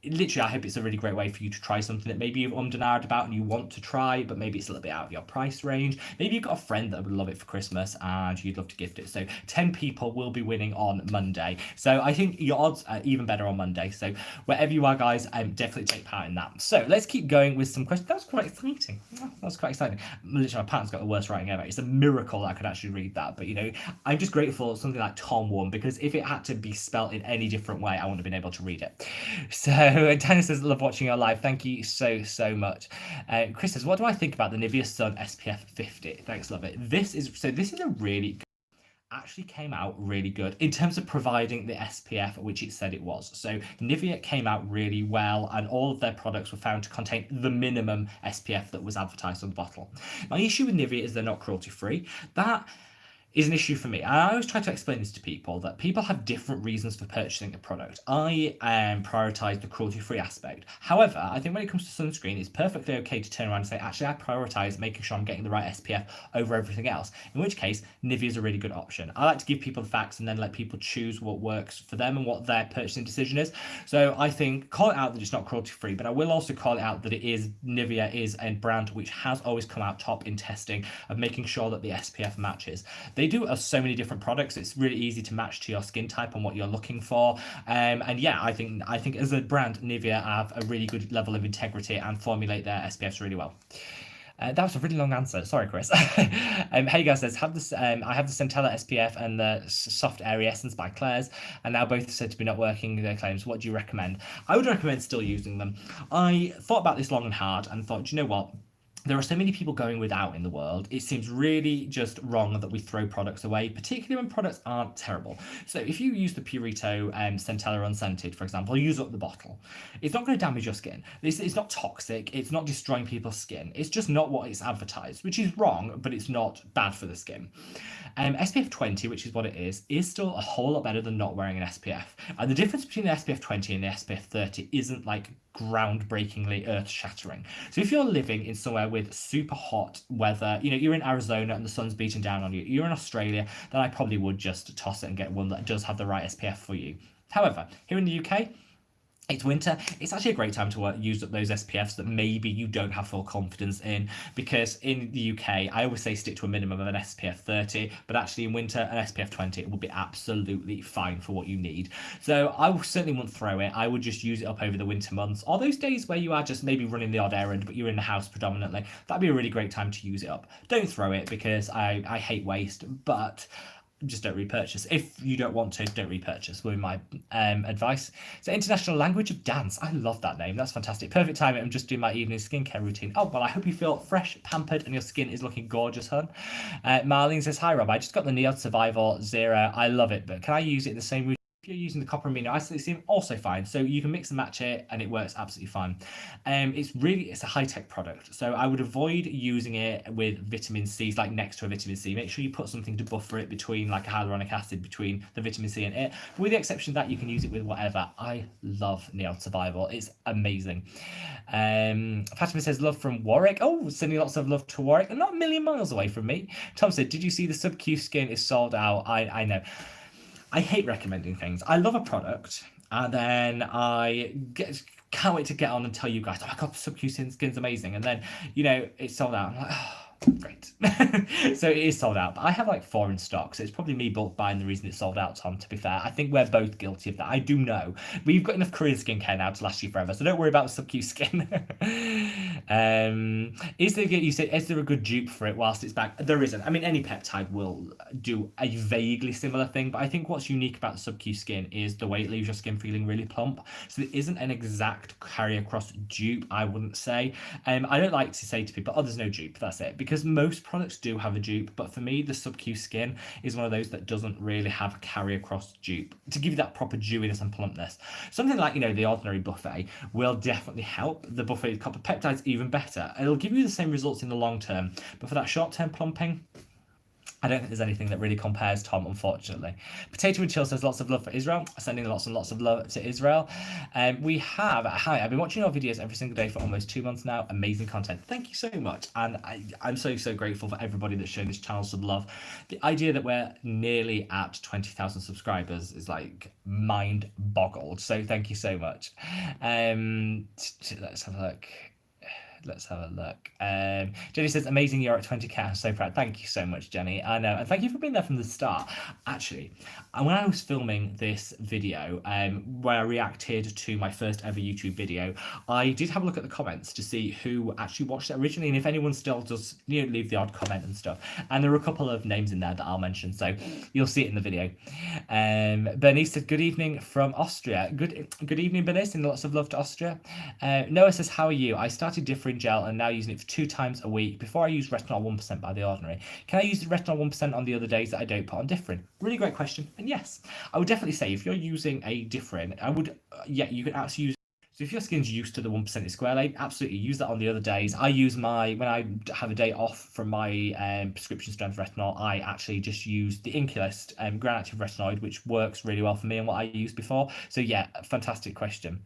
A: Literally, I hope it's a really great way for you to try something that maybe you've ummed and ahed about and you want to try, but maybe it's a little bit out of your price range. Maybe you've got a friend that would love it for Christmas and you'd love to gift it. So 10 people will be winning on Monday. So I think your odds are even better on Monday. So wherever you are, guys, definitely take part in that. So let's keep going with some questions. That was quite exciting. That was quite exciting. Literally, my pattern's got the worst writing ever. It's a miracle that I could actually read that. But, I'm just grateful something like Tom won, because if it had to be spelt in any different way, I wouldn't have been able to read it. So Dennis says, love watching your live. Thank you so much. Chris says, what do I think about the Nivea Sun SPF 50? Thanks, love it. This is a really good, actually came out really good in terms of providing the SPF which it said it was. So Nivea came out really well, and all of their products were found to contain the minimum SPF that was advertised on the bottle. My issue with Nivea is they're not cruelty free. That is an issue for me. And I always try to explain this to people, that people have different reasons for purchasing a product. I prioritise the cruelty-free aspect. However, I think when it comes to sunscreen, it's perfectly okay to turn around and say, actually, I prioritise making sure I'm getting the right SPF over everything else. In which case, Nivea is a really good option. I like to give people the facts and then let people choose what works for them and what their purchasing decision is. So I think, call it out that it's not cruelty-free, but I will also call it out that Nivea is a brand which has always come out top in testing of making sure that the SPF matches. They do so many different products. It's really easy to match to your skin type and what you're looking for. And yeah, I think as a brand, Nivea have a really good level of integrity and formulate their SPFs really well. That was a really long answer. Sorry, Chris. Hey guys says, I have the Centella SPF and the Soft Airy Essence by Claire's, and now both said to be not working their claims. What do you recommend? I would recommend still using them. I thought about this long and hard and thought, do you know what? There are so many people going without in the world. It seems really just wrong that we throw products away, particularly when products aren't terrible. So if you use the Purito Centella Unscented, for example, use up the bottle. It's not going to damage your skin. It's not toxic. It's not destroying people's skin. It's just not what it's advertised, which is wrong, but it's not bad for the skin. SPF 20, which is what it is still a whole lot better than not wearing an SPF. And the difference between the SPF 20 and the SPF 30 isn't like groundbreakingly earth-shattering. So if you're living in somewhere with super hot weather, you're in Arizona and the sun's beating down on you, you're in Australia, then I probably would just toss it and get one that does have the right SPF for you. However, here in the UK, it's winter. It's actually a great time to use up those SPFs that maybe you don't have full confidence in, because in the UK, I always say stick to a minimum of an SPF 30, but actually in winter, an SPF 20 will be absolutely fine for what you need. So I certainly wouldn't throw it. I would just use it up over the winter months, or those days where you are just maybe running the odd errand, but you're in the house predominantly. That'd be a really great time to use it up. Don't throw it, because I hate waste, but just don't repurchase. If you don't want to, don't repurchase, would be my advice. So International Language of Dance. I love that name. That's fantastic. Perfect timing. I'm just doing my evening skincare routine. Oh, well, I hope you feel fresh, pampered, and your skin is looking gorgeous, hun. Marlene says, hi, Rob. I just got the Neod Survival Zero. I love it, but can I use it in the same routine? If you're using the copper amino acids, they seem also fine. So you can mix and match it and it works absolutely fine. It's a high-tech product. So I would avoid using it with vitamin C, like next to a vitamin C. Make sure you put something to buffer it between, like a hyaluronic acid between the vitamin C and it. But with the exception of that, you can use it with whatever. I love Neod Survival. It's amazing. Fatima says, love from Warwick. Oh, sending lots of love to Warwick. Not a million miles away from me. Tom said, did you see the Sub-Q Skin is sold out? I know. I hate recommending things. I love a product, and then can't wait to get on and tell you guys, oh my god, Sub-Q Skin's amazing, and then, it's sold out. I'm like, oh, Great. So it is sold out, but I have like 4 in stock, so it's probably me bulk buying the reason it's sold out, Tom, to be fair. I think we're both guilty of that. I do know. We've got enough Korean skincare now to last you forever, so don't worry about the sub-Q skin. Is there a good dupe for it whilst it's back? There isn't. I mean, any peptide will do a vaguely similar thing, but I think what's unique about the sub-Q skin is the way it leaves your skin feeling really plump. So there isn't an exact carry across dupe, I wouldn't say. I don't like to say to people, oh, there's no dupe, that's it, because most products do have a dupe, but for me, the sub-Q skin is one of those that doesn't really have a carry across dupe to give you that proper dewiness and plumpness. Something like, the Ordinary Buffet will definitely help. The Buffet Copper Peptide's even better. It'll give you the same results in the long term, but for that short term plumping, I don't think there's anything that really compares, Tom, unfortunately. Potato and Chill says lots of love for Israel. Sending lots and lots of love to Israel. I've been watching your videos every single day for almost 2 months now. Amazing content. Thank you so much. And I'm so grateful for everybody that's shown this channel some love. The idea that we're nearly at 20,000 subscribers is like mind boggled. So thank you so much. Let's have a look. Jenny says, amazing, you're at 20k. I'm so proud. Thank you so much, Jenny. I know. And thank you for being there from the start. Actually, when I was filming this video, where I reacted to my first ever YouTube video, I did have a look at the comments to see who actually watched it originally, and if anyone still does, leave the odd comment and stuff. And there were a couple of names in there that I'll mention, so you'll see it in the video. Bernice said, good evening from Austria. Good evening, Bernice, and lots of love to Austria. Noah says, how are you? I started different gel and now using it for 2 times a week. Before I use Retinol 1% by The Ordinary. Can I use the Retinol 1% on the other days that I don't put on different? Really great question. And yes, I would definitely say if you're using a different, you can actually use. So if your skin's used to the 1% squalane, absolutely use that on the other days. I use when I have a day off from my prescription strength retinol, I actually just use the Inculist Grand Active Retinoid, which works really well for me and what I used before. So yeah, fantastic question.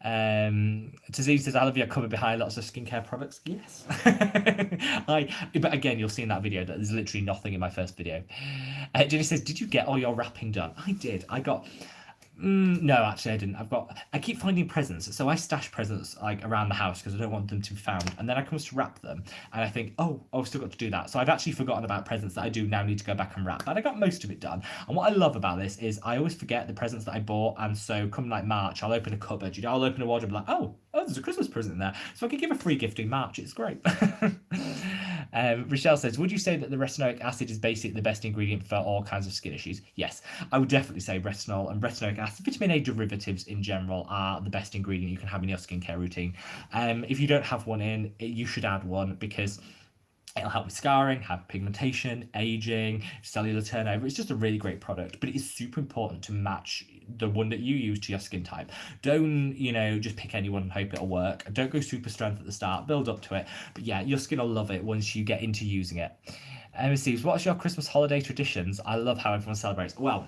A: Tazeen says, I love your cover behind lots of skincare products. Yes. But again, you'll see in that video that there's literally nothing in my first video. Jenny says, did you get all your wrapping done? I did. I got no, actually I didn't. I keep finding presents, so I stash presents like around the house because I don't want them to be found, and then I come to wrap them and I think, oh, I've still got to do that. So I've actually forgotten about presents that I do now need to go back and wrap, but I got most of it done. And what I love about this is I always forget the presents that I bought, and so come like March, I'll open a cupboard, I'll open a wardrobe like, oh, there's a Christmas present in there, so I can give a free gift in March. It's great. Rochelle says, would you say that the retinoic acid is basically the best ingredient for all kinds of skin issues? Yes, I would definitely say retinol and retinoic acid, vitamin A derivatives in general, are the best ingredient you can have in your skincare routine. If you don't have one in, you should add one because it'll help with scarring, have pigmentation, aging, cellular turnover. It's just a really great product, but it is super important to match the one that you use to your skin type. Don't, just pick anyone and hope it'll work. Don't go super strength at the start, build up to it. But yeah, your skin will love it once you get into using it. Steve, what's your Christmas holiday traditions? I love how everyone celebrates. Well,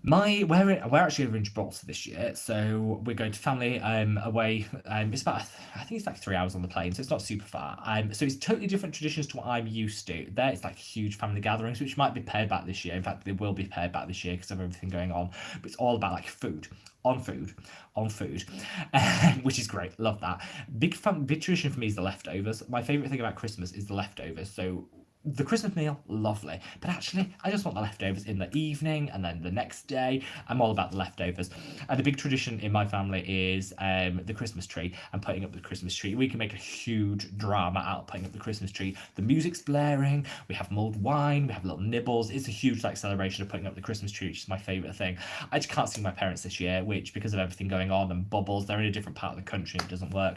A: we're actually over in Gibraltar this year, so we're going to family away. It's about, I think it's like 3 hours on the plane, so it's not super far. So it's totally different traditions to what I'm used to. There, it's like huge family gatherings, which might be pared back this year. In fact, they will be pared back this year because of everything going on. But it's all about like food, which is great. Love that. Big tradition for me is the leftovers. My favorite thing about Christmas is the leftovers. So the Christmas meal, lovely. But actually, I just want the leftovers in the evening and then the next day. I'm all about the leftovers. And the big tradition in my family is the Christmas tree and putting up the Christmas tree. We can make a huge drama out of putting up the Christmas tree. The music's blaring, we have mulled wine, we have little nibbles. It's a huge celebration of putting up the Christmas tree, which is my favourite thing. I just can't see my parents this year, which because of everything going on and bubbles, they're in a different part of the country and it doesn't work,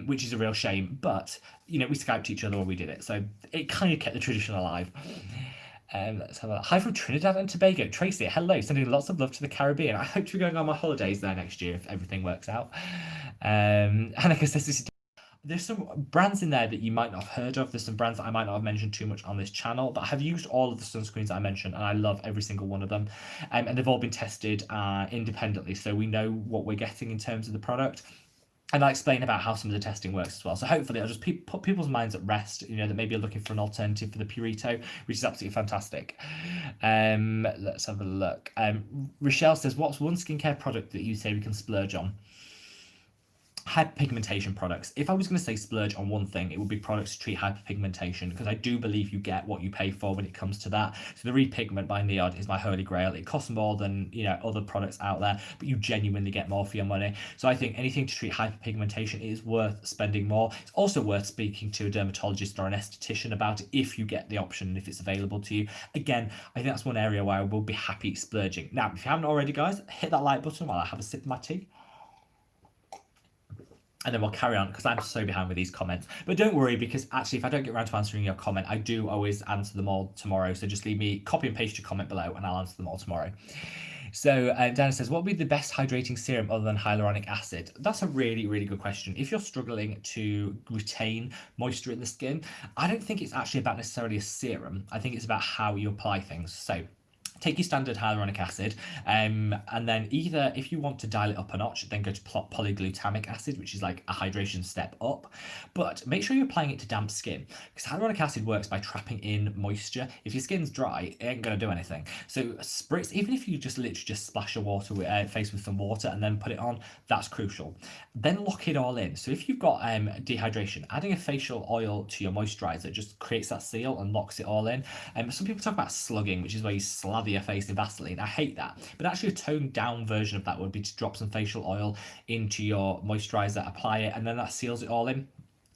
A: which is a real shame. But we Skyped each other when we did it, so it kind of kept the tradition alive. Let's have a hi from Trinidad and Tobago. Tracy, hello, sending lots of love to the Caribbean. I hope to be going on my holidays there next year if everything works out. Hannah says there's some brands in there that you might not have heard of. There's some brands that I might not have mentioned too much on this channel, but I have used all of the sunscreens I mentioned and I love every single one of them. And they've all been tested independently, so we know what we're getting in terms of the product. And I'll explain about how some of the testing works as well. So hopefully I'll just put people's minds at rest, that maybe are looking for an alternative for the Purito, which is absolutely fantastic. Let's have a look. Rochelle says, what's one skincare product that you say we can splurge on? hyperpigmentation products. If I was going to say splurge on one thing, it would be products to treat hyperpigmentation, because I do believe you get what you pay for when it comes to that. So the Repigment by Neod is my holy grail. It costs more than, you know, other products out there, but you genuinely get more for your money. So I think anything to treat hyperpigmentation is worth spending more. It's also worth speaking to a dermatologist or an esthetician about it if you get the option and if it's available to you. Again, I think that's one area where I will be happy splurging. Now, if you haven't already, guys, hit that like button while I have a sip of my tea. And then we'll carry on, because I'm so behind with these comments. But don't worry, because actually, if I don't get around to answering your comment, I do always answer them all tomorrow. So just leave me, copy and paste your comment below, and I'll answer them all tomorrow. So Dana says, what would be the best hydrating serum other than hyaluronic acid? That's a really, really good question. If you're struggling to retain moisture in the skin, I don't think it's actually about necessarily a serum. I think it's about how you apply things. So take your standard hyaluronic acid, and then either, if you want to dial it up a notch, then go to polyglutamic acid, which is like a hydration step up. But make sure you're applying it to damp skin, because hyaluronic acid works by trapping in moisture. If your skin's dry, it ain't gonna do anything. So spritz, even if you just literally just splash your water face with some water and then put it on, that's crucial. Then lock it all in. So if you've got dehydration, adding a facial oil to your moisturizer just creates that seal and locks it all in. Some people talk about slugging, which is where you slather your face in Vaseline. I hate that, but actually a toned down version of that would be to drop some facial oil into your moisturizer, apply it, and then that seals it all in.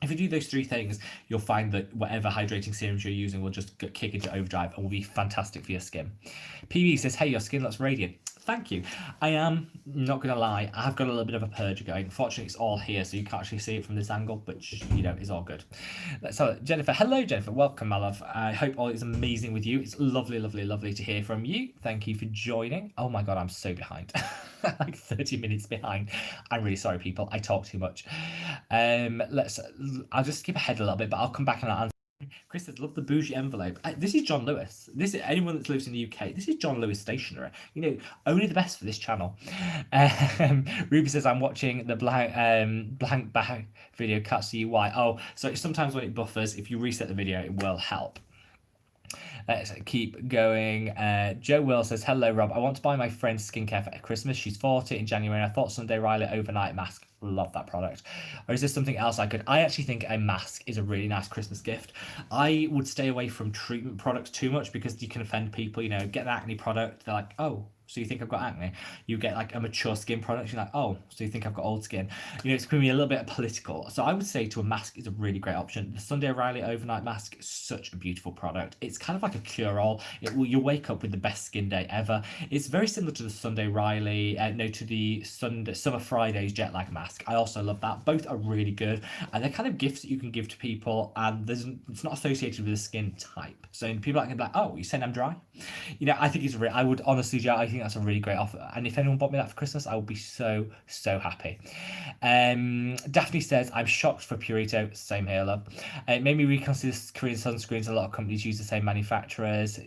A: If you do those three things, you'll find that whatever hydrating serums you're using will just kick into overdrive and will be fantastic for your skin. PB says, hey, your skin looks radiant. Thank you. I am not going to lie, I've got a little bit of a purge going. Fortunately, it's all here, so you can't actually see it from this angle, but you know, it's all good. So Jennifer, hello Jennifer, welcome my love. I hope all is amazing with you. It's lovely, lovely, lovely to hear from you. Thank you for joining. Oh my God, I'm so behind. Like 30 minutes behind. I'm really sorry, people. I talk too much. I'll just skip ahead a little bit, but I'll come back and I'll answer. Chris says, love the bougie envelope. This is John Lewis. This is anyone that lives in the UK. This is John Lewis stationery. You know, only the best for this channel. Ruby says, I'm watching the blank back video. Can't see why. Oh, so sometimes when it buffers, if you reset the video, it will help. Let's keep going. Joe Will says, hello Rob, I want to buy my friend's skincare for Christmas. She's 40 in January, and I thought Sunday Riley overnight mask. Love that product. Or is there something else I could? I actually think a mask is a really nice Christmas gift. I would stay away from treatment products too much, because you can offend people. You know, get an acne product, they're like, oh, so you think I've got acne? You get like a mature skin product, you're like, oh, so you think I've got old skin? You know, it's going to be a little bit political. So I would say to a mask is a really great option. The Sunday Riley overnight mask is such a beautiful product. It's kind of like a cure-all. You'll wake up with the best skin day ever. It's very similar to the Sunday Riley, to the Summer Fridays jet lag mask. I also love that. Both are really good, and they're kind of gifts that you can give to people, and it's not associated with a skin type. So people can be like, oh, you saying I'm dry? You know, I think it's I would honestly, I think that's a really great offer, and if anyone bought me that for Christmas, I would be so happy. Daphne says, I'm shocked for Purito. Same here, love. It made me reconsider Korean sunscreens. A lot of companies use the same manufacturers.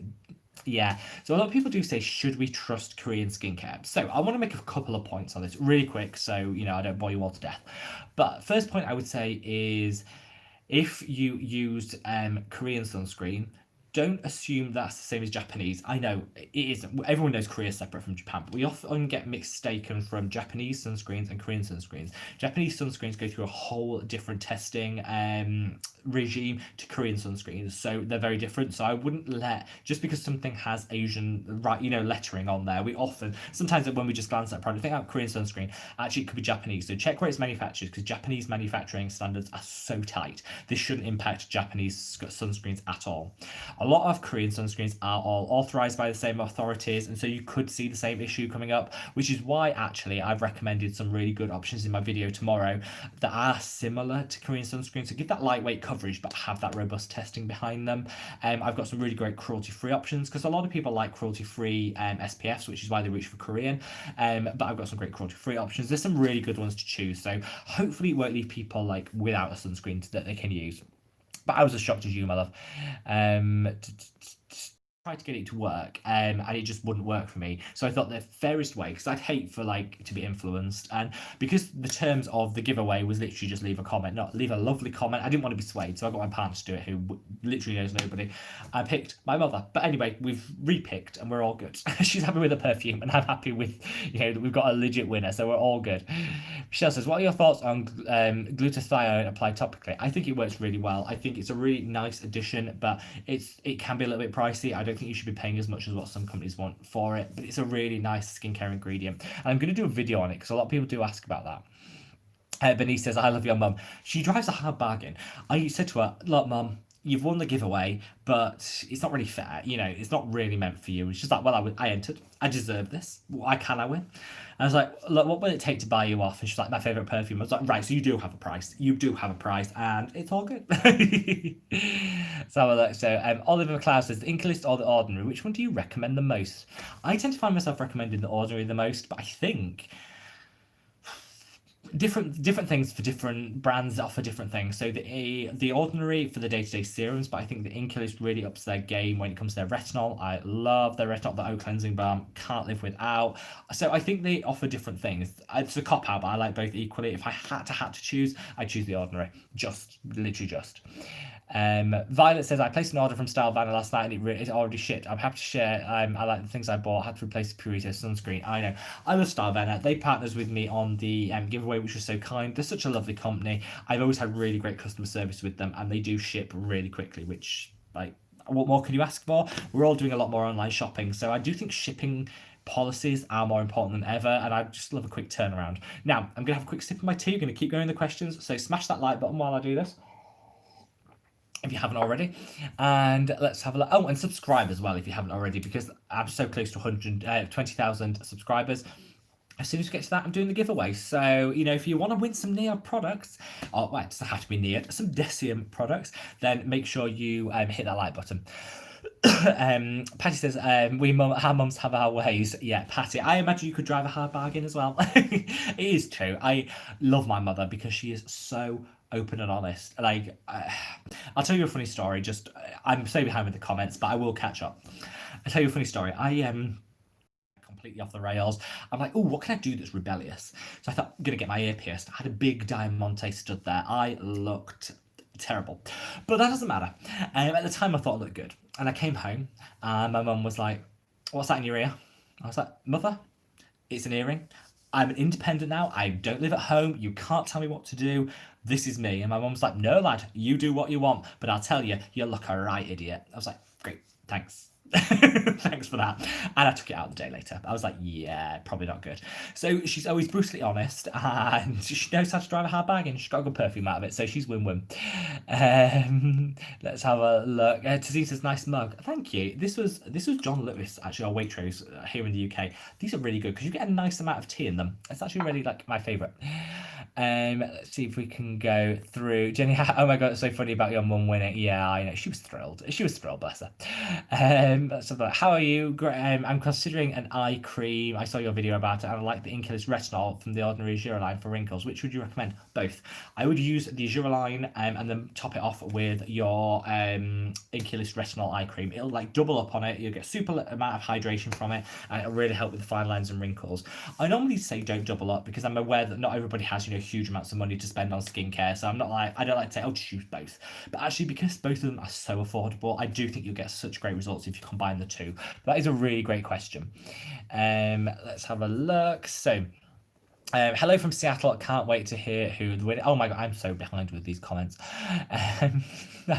A: Yeah, so a lot of people do say, should we trust Korean skincare? So I want to make a couple of points on this really quick, so you know I don't bore you all to death. But first point I would say is, if you used Korean sunscreen, don't assume that's the same as Japanese. I know it isn't. Everyone knows Korea is separate from Japan, but we often get mistaken from Japanese sunscreens and Korean sunscreens. Japanese sunscreens go through a whole different testing regime to Korean sunscreens, so they're very different. So I wouldn't just because something has Asian lettering on there, we often sometimes when we just glance at a product, think out Korean sunscreen, actually it could be Japanese. So check where it's manufactured, because Japanese manufacturing standards are so tight. This shouldn't impact Japanese sunscreens at all. A lot of Korean sunscreens are all authorized by the same authorities, and so you could see the same issue coming up, which is why actually I've recommended some really good options in my video tomorrow that are similar to Korean sunscreen. So give that lightweight coverage but have that robust testing behind them. I've got some really great cruelty-free options, because a lot of people like cruelty-free SPFs, which is why they reach for Korean, but I've got some great cruelty-free options. There's some really good ones to choose, so hopefully it won't leave people like without a sunscreen that they can use. But I was as shocked as you, my love. tried to get it to work, and it just wouldn't work for me. So I thought the fairest way, because I'd hate for like to be influenced, and because the terms of the giveaway was literally just leave a comment, not leave a lovely comment. I didn't want to be swayed, so I got my partner to do it, who literally knows nobody. I picked my mother, but anyway, we've repicked and we're all good. She's happy with the perfume, and I'm happy with, you know, that we've got a legit winner, so we're all good. Michelle says, "What are your thoughts on glutathione applied topically?" I think it works really well. I think it's a really nice addition, but it can be a little bit pricey. I don't think you should be paying as much as what some companies want for it, but it's a really nice skincare ingredient. And I'm going to do a video on it because a lot of people do ask about that. Bernice says, "I love your mum. She drives a hard bargain." I said to her, "Look, mum, you've won the giveaway, but it's not really fair. You know, it's not really meant for you." And she's like, "Well, I entered. I deserve this. Why can't I win?" I was like, "Look, what will it take to buy you off?" And she's like, "My favourite perfume." I was like, "Right, so you do have a price. You do have a price, and it's all good." So Oliver McLeod says, "The Ink List or the Ordinary? Which one do you recommend the most?" I tend to find myself recommending the Ordinary the most, but I think different things for different brands offer different things. So the Ordinary for the day-to-day serums, but I think the Ink List really ups their game when it comes to their retinol. I love their retinol, the O Cleansing Balm, can't live without. So I think they offer different things. It's a cop-out, but I like both equally. If I had to choose, I'd choose the Ordinary. Literally just. Violet says, "I placed an order from Style Vanna last night and it already shipped. I'm happy to share. I like the things I bought. I had to replace the Purito sunscreen." I know. I love Style Vanna. They partners with me on the giveaway, which was so kind. They're such a lovely company. I've always had really great customer service with them, and they do ship really quickly, which, like, what more can you ask for? We're all doing a lot more online shopping, so I do think shipping policies are more important than ever, and I just love a quick turnaround. Now, I'm going to have a quick sip of my tea. I'm going to keep going the questions, so smash that like button while I do this, if you haven't already, and let's have a look. Oh, and subscribe as well if you haven't already, because I'm so close to 120,000 subscribers. As soon as we get to that, I'm doing the giveaway. So, you know, if you want to win some Neo products, or well, it doesn't have to be Neo, some Decium products, then make sure you hit that like button. Patty says, our mums have our ways. Yeah, Patty, I imagine you could drive a hard bargain as well. It is true. I love my mother because she is so open and honest. Like, I'll tell you a funny story. I'm so behind with the comments, but I will catch up. I'll tell you a funny story. I am completely off the rails. I'm like, "Oh, what can I do that's rebellious?" So I thought, I'm gonna get my ear pierced. I had a big Diamante stood there. I looked terrible, but that doesn't matter. At the time, I thought it looked good, and I came home, and my mum was like, "What's that in your ear?" I was like, "Mother, it's an earring. I'm independent now. I don't live at home. You can't tell me what to do. This is me." And my mum's like, "No, lad, you do what you want, but I'll tell you, you look a right idiot." I was like, "Great, thanks." Thanks for that. And I took it out the day later. I was like, yeah, probably not good. So she's always brutally honest, and she knows how to drive a hard bargain. She's got a good perfume out of it, so she's win-win. Let's have a look. Tazine says, "Nice mug." Thank you. This was John Lewis, actually, our Waitrose here in the UK. These are really good because you get a nice amount of tea in them. It's actually really like my favourite. Let's see if we can go through. Jenny, oh my god, it's so funny about your mum winning. Yeah, I know. She was thrilled. Bless her. Let's have a look. "How are you? I'm considering an eye cream. I saw your video about it, and I like the Ink List Retinol from the Ordinary Azure line for wrinkles. Which would you recommend?" Both. I would use the Azure line and then top it off with your Ink List Retinol eye cream. It'll like double up on it. You'll get super amount of hydration from it, and it'll really help with the fine lines and wrinkles. I normally say don't double up because I'm aware that not everybody has, you know, huge amounts of money to spend on skincare. So I don't like to say, "Oh, just use both." But actually, because both of them are so affordable, I do think you'll get such great results if you combine the two. That is a really great question. Let's have a look. So, hello from Seattle. Can't wait to hear who the winner. Oh my god, I'm so behind with these comments. I'm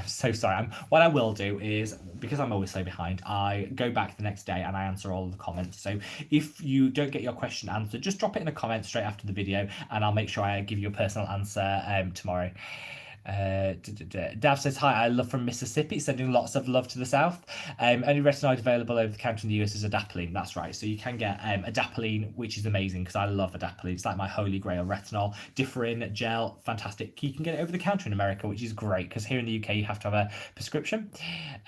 A: so sorry. What I will do is, because I'm always so behind, I go back the next day and I answer all of the comments. So if you don't get your question answered, just drop it in a comment straight after the video, and I'll make sure I give you a personal answer tomorrow. Dav says, "Hi, I love from Mississippi, sending lots of love to the South. Only retinoid available over the counter in the US is adapalene." That's right. So you can get adapalene, which is amazing because I love adapalene. It's like my holy grail retinol. Differin gel, fantastic. You can get it over the counter in America, which is great because here in the UK you have to have a prescription.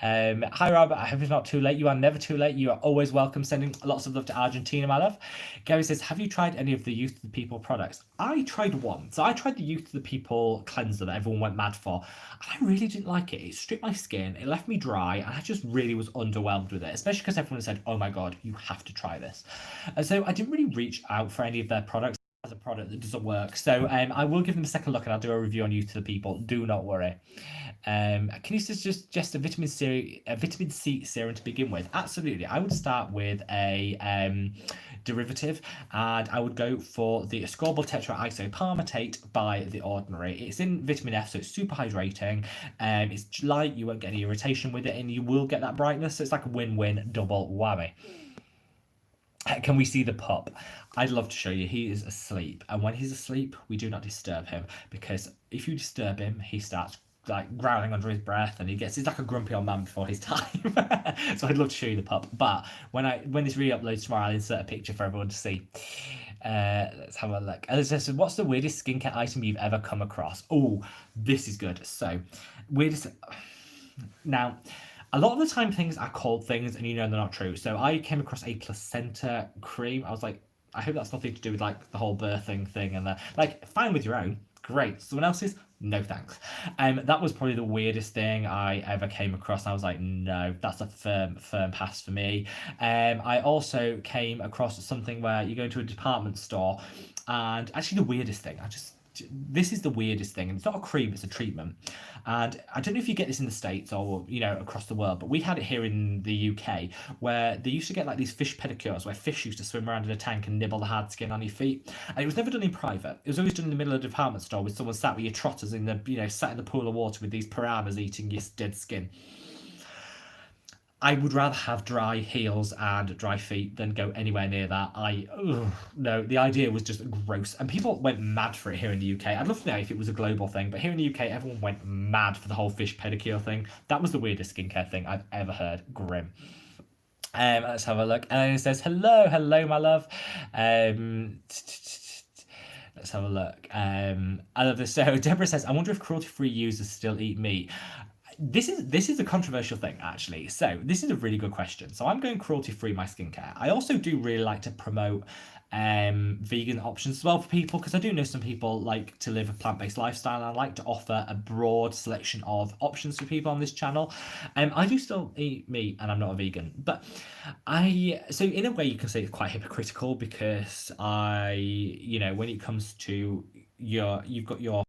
A: Hi Rob, I hope it's not too late. You are never too late. You are always welcome. Sending lots of love to Argentina, my love. Gary says, "Have you tried any of the Youth of the People products?" I tried one. So I tried the Youth to the People cleanser that everyone went mad for. And I really didn't like it. It stripped my skin, it left me dry, and I just really was underwhelmed with it, especially because everyone said, oh my God, you have to try this. And so I didn't really reach out for any of their products as a product that doesn't work. So I will give them a second look and I'll do a review on Youth to the People. Do not worry. Can you suggest a vitamin C serum to begin with? Absolutely. I would start with a derivative, and I would go for the ascorbyl tetraisopalmitate by The Ordinary. It's in vitamin F, so it's super hydrating. It's light, you won't get any irritation with it, and you will get that brightness. So it's like a win-win, double whammy. Can we see the pup? I'd love to show you. He is asleep, and when he's asleep, we do not disturb him, because if you disturb him, he starts like growling under his breath, and he's like a grumpy old man before his time. So I'd love to show you the pup, but when this re-uploads tomorrow, I'll insert a picture for everyone to see. Let's have a look. And it says, what's the weirdest skincare item you've ever come across? Oh, this is good. So weirdest. Now, a lot of the time things are called things and you know they're not true. So I came across a placenta cream. I was like, I hope that's nothing to do with like the whole birthing thing, and like, fine with your own, great. Someone else's, no thanks. That was probably the weirdest thing I ever came across. I was like, no, that's a firm pass for me. I also came across something where you go into a department store, and actually the weirdest thing, this is the weirdest thing, and it's not a cream, it's a treatment. And I don't know if you get this in the States or, you know, across the world, but we had it here in the UK, where they used to get like these fish pedicures where fish used to swim around in a tank and nibble the hard skin on your feet. And it was never done in private. It was always done in the middle of the department store with someone sat with your trotters in the, you know, sat in the pool of water with these piranhas eating your dead skin. I would rather have dry heels and dry feet than go anywhere near that. No, the idea was just gross. And people went mad for it here in the UK. I'd love to know if it was a global thing, but here in the UK, everyone went mad for the whole fish pedicure thing. That was the weirdest skincare thing I've ever heard. Grim. Let's have a look. And it says, hello, my love. Let's have a look. I love this. So Deborah says, I wonder if cruelty-free users still eat meat. This is a controversial thing, actually. So this is a really good question. So I'm going cruelty-free my skincare. I also do really like to promote vegan options as well for people, because I do know some people like to live a plant-based lifestyle, and I like to offer a broad selection of options for people on this channel. I do still eat meat, and I'm not a vegan, but so in a way you can say it's quite hypocritical, because you know, when it comes to you've got your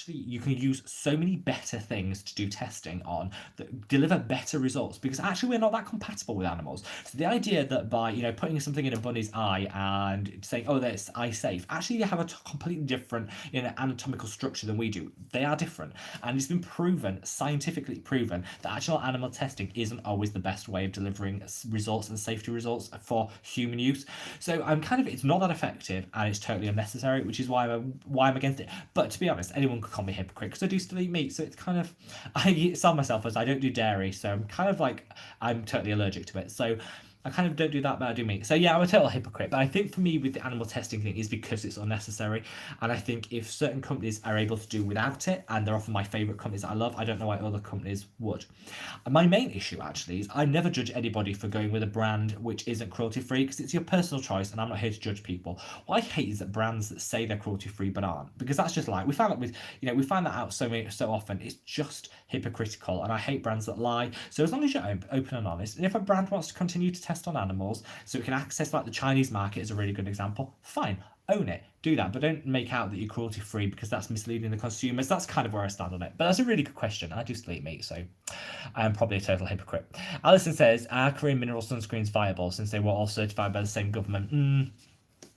A: you can use so many better things to do testing on that deliver better results, because actually we're not that compatible with animals. So the idea that by, you know, putting something in a bunny's eye and saying, oh, that's eye safe, actually they have a completely different, you know, anatomical structure than we do. They are different, and it's been proven, scientifically proven, that actual animal testing isn't always the best way of delivering results and safety results for human use. So it's not that effective, and it's totally unnecessary, which is why I'm against it. But to be honest, anyone could call me a hypocrite, because I do still eat meat. So it's kind of, I sell myself as I don't do dairy, so I'm kind of like, I'm totally allergic to it. So I kind of don't do that, but I do meat. So yeah, I'm a total hypocrite. But I think for me with the animal testing thing is because it's unnecessary. And I think if certain companies are able to do without it, and they're often my favourite companies that I love, I don't know why other companies would. And my main issue actually is I never judge anybody for going with a brand which isn't cruelty free, because it's your personal choice and I'm not here to judge people. What I hate is that brands that say they're cruelty free but aren't, because that's just like, we found that out so often. It's just hypocritical, and I hate brands that lie. So as long as you're open and honest, and if a brand wants to continue to test on animals so it can access like the Chinese market is a really good example, fine, own it, do that, but don't make out that you're cruelty free, because that's misleading the consumers. That's kind of where I stand on it. But that's a really good question. I do still eat meat, so I'm probably a total hypocrite. Alison says, are Korean mineral sunscreens viable since they were all certified by the same government?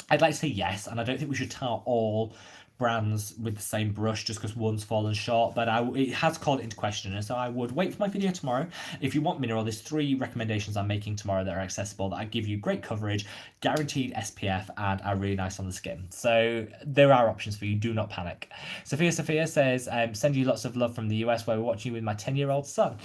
A: I'd like to say yes, and I don't think we should tar all brands with the same brush just because one's fallen short, but it has called it into question, and so I would wait for my video tomorrow. If you want mineral, there's 3 recommendations I'm making tomorrow that are accessible, that I give you great coverage, guaranteed SPF, and are really nice on the skin. So there are options for you, do not panic. Sophia says, send you lots of love from the US, where we're watching you with my 10-year-old son.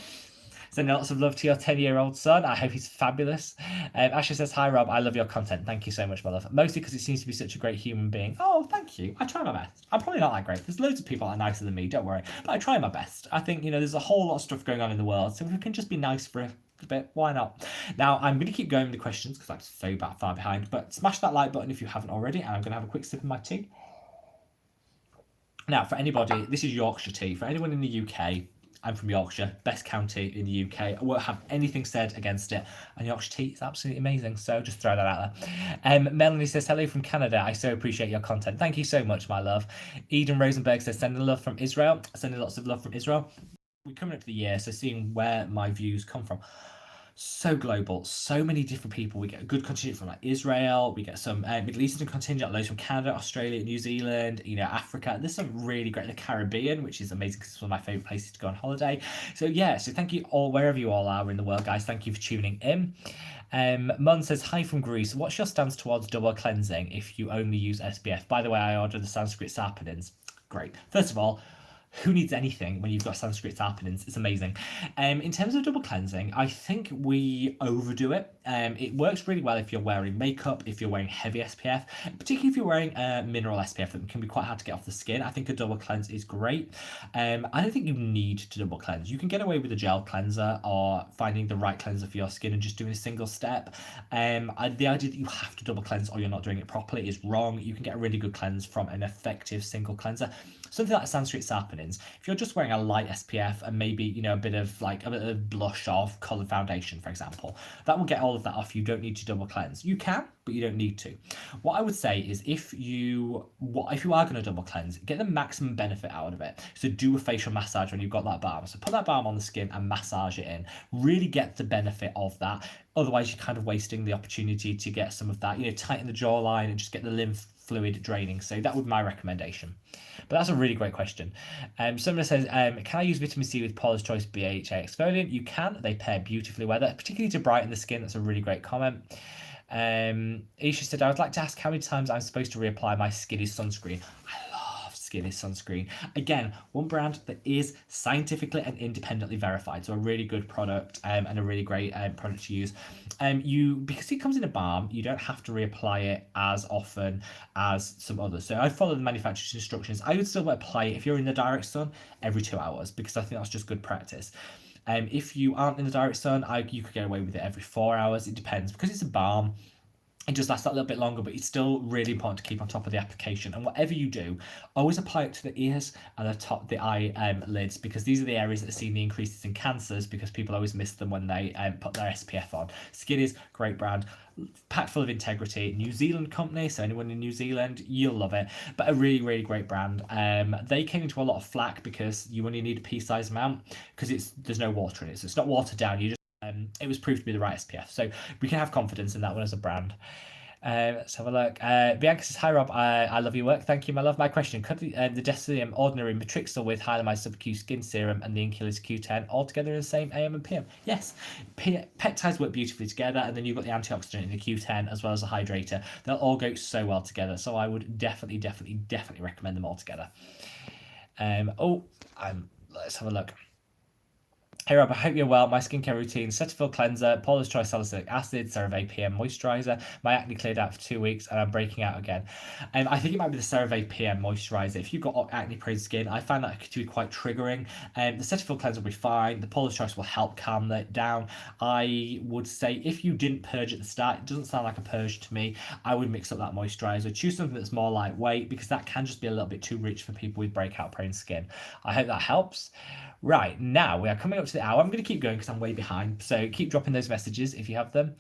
A: Sending lots of love to your 10-year-old son. I hope he's fabulous. Ashley says, hi, Rob. I love your content. Thank you so much, my love. Mostly because it seems to be such a great human being. Oh, thank you. I try my best. I'm probably not that great. There's loads of people that are nicer than me, don't worry. But I try my best. I think, you know, there's a whole lot of stuff going on in the world. So if we can just be nice for a bit, why not? Now, I'm going to keep going with the questions because I'm so far behind. But smash that like button if you haven't already. And I'm going to have a quick sip of my tea. Now, for anybody, this is Yorkshire tea. For anyone in the UK, I'm from Yorkshire, best county in the UK. I won't have anything said against it. And Yorkshire tea is absolutely amazing. So just throw that out there. Melanie says, hello from Canada. I so appreciate your content. Thank you so much, my love. Eden Rosenberg says, sending love from Israel. Sending lots of love from Israel. We're coming up to the year, so seeing where my views come from. So global, so many different people. We get a good contingent from like Israel, we get some Middle Eastern contingent, loads from Canada, Australia, New Zealand, Africa. There's some really great, the Caribbean, which is amazing because it's one of my favorite places to go on holiday. So yeah, so thank you all wherever you all are in the world, guys. Thank you for tuning in. Mun says, hi from Greece. What's your stance towards double cleansing if you only use SPF? By the way, I ordered the Sanskrit Sarpanins. Great. First of all, who needs anything when you've got Sanskrit Sarpanins? It's amazing. In terms of double cleansing, I think we overdo it. It works really well if you're wearing makeup, if you're wearing heavy SPF, particularly if you're wearing mineral SPF that can be quite hard to get off the skin. I think a double cleanse is great. I don't think you need to double cleanse. You can get away with a gel cleanser or finding the right cleanser for your skin and just doing a single step. The idea that you have to double cleanse or you're not doing it properly is wrong. You can get a really good cleanse from an effective single cleanser. Something like Sanskrit Sarpanins, if you're just wearing a light SPF and maybe, a bit of blush or coloured foundation, for example, that will get all of that off. You don't need to double cleanse. You can, but you don't need to. What I would say is if you are going to double cleanse, get the maximum benefit out of it. So do a facial massage when you've got that balm. So put that balm on the skin and massage it in. Really get the benefit of that. Otherwise, you're kind of wasting the opportunity to get some of that, tighten the jawline and just get the lymph fluid draining. So that would be my recommendation. But that's a really great question. Someone says, can I use vitamin C with Paula's Choice BHA exfoliant? You can. They pair beautifully with it, particularly to brighten the skin. That's a really great comment. Isha said, I would like to ask how many times I'm supposed to reapply my Skinny sunscreen. I love Skinny sunscreen. Again, one brand that is scientifically and independently verified. So a really good product and a really great product to use. Because it comes in a balm, you don't have to reapply it as often as some others. So I follow the manufacturer's instructions. I would still apply it if you're in the direct sun every 2 hours because I think that's just good practice. If you aren't in the direct sun, you could get away with it every 4 hours. It depends because it's a balm. It just lasts that little bit longer, but it's still really important to keep on top of the application. And whatever you do, always apply it to the ears and the eye lids, because these are the areas that are seeing the increases in cancers because people always miss them when they put their SPF on. Skin is great brand, packed full of integrity. New Zealand company, so anyone in New Zealand, you'll love it. But a really, really great brand. They came into a lot of flack because you only need a pea-sized amount because there's no water in it, so it's not watered down. It was proved to be the right SPF, so we can have confidence in that one as a brand. Let's have a look. Bianca says, hi Rob, I love your work. Thank you, my love. My question, could the Decilium Ordinary Matrixyl with Hyaluronic Super Q Skin Serum and the Inculus Q10 all together in the same AM and PM? Yes. Peptides work beautifully together, and then you've got the antioxidant in the Q10 as well as the hydrator. They'll all go so well together, so I would definitely recommend them all together. Let's have a look. Hey Rob, I hope you're well. My skincare routine: Cetaphil cleanser, Paula's Choice salicylic acid, CeraVe PM moisturizer. My acne cleared out for 2 weeks and I'm breaking out again. I think it might be the CeraVe PM moisturizer. If you've got acne-prone skin, I find that to be quite triggering. The Cetaphil cleanser will be fine. The Paula's Choice will help calm that down. I would say if you didn't purge at the start, it doesn't sound like a purge to me. I would mix up that moisturizer. Choose something that's more lightweight because that can just be a little bit too rich for people with breakout-prone skin. I hope that helps. Right, now we are coming up to the hour. I'm going to keep going because I'm way behind. So keep dropping those messages if you have them.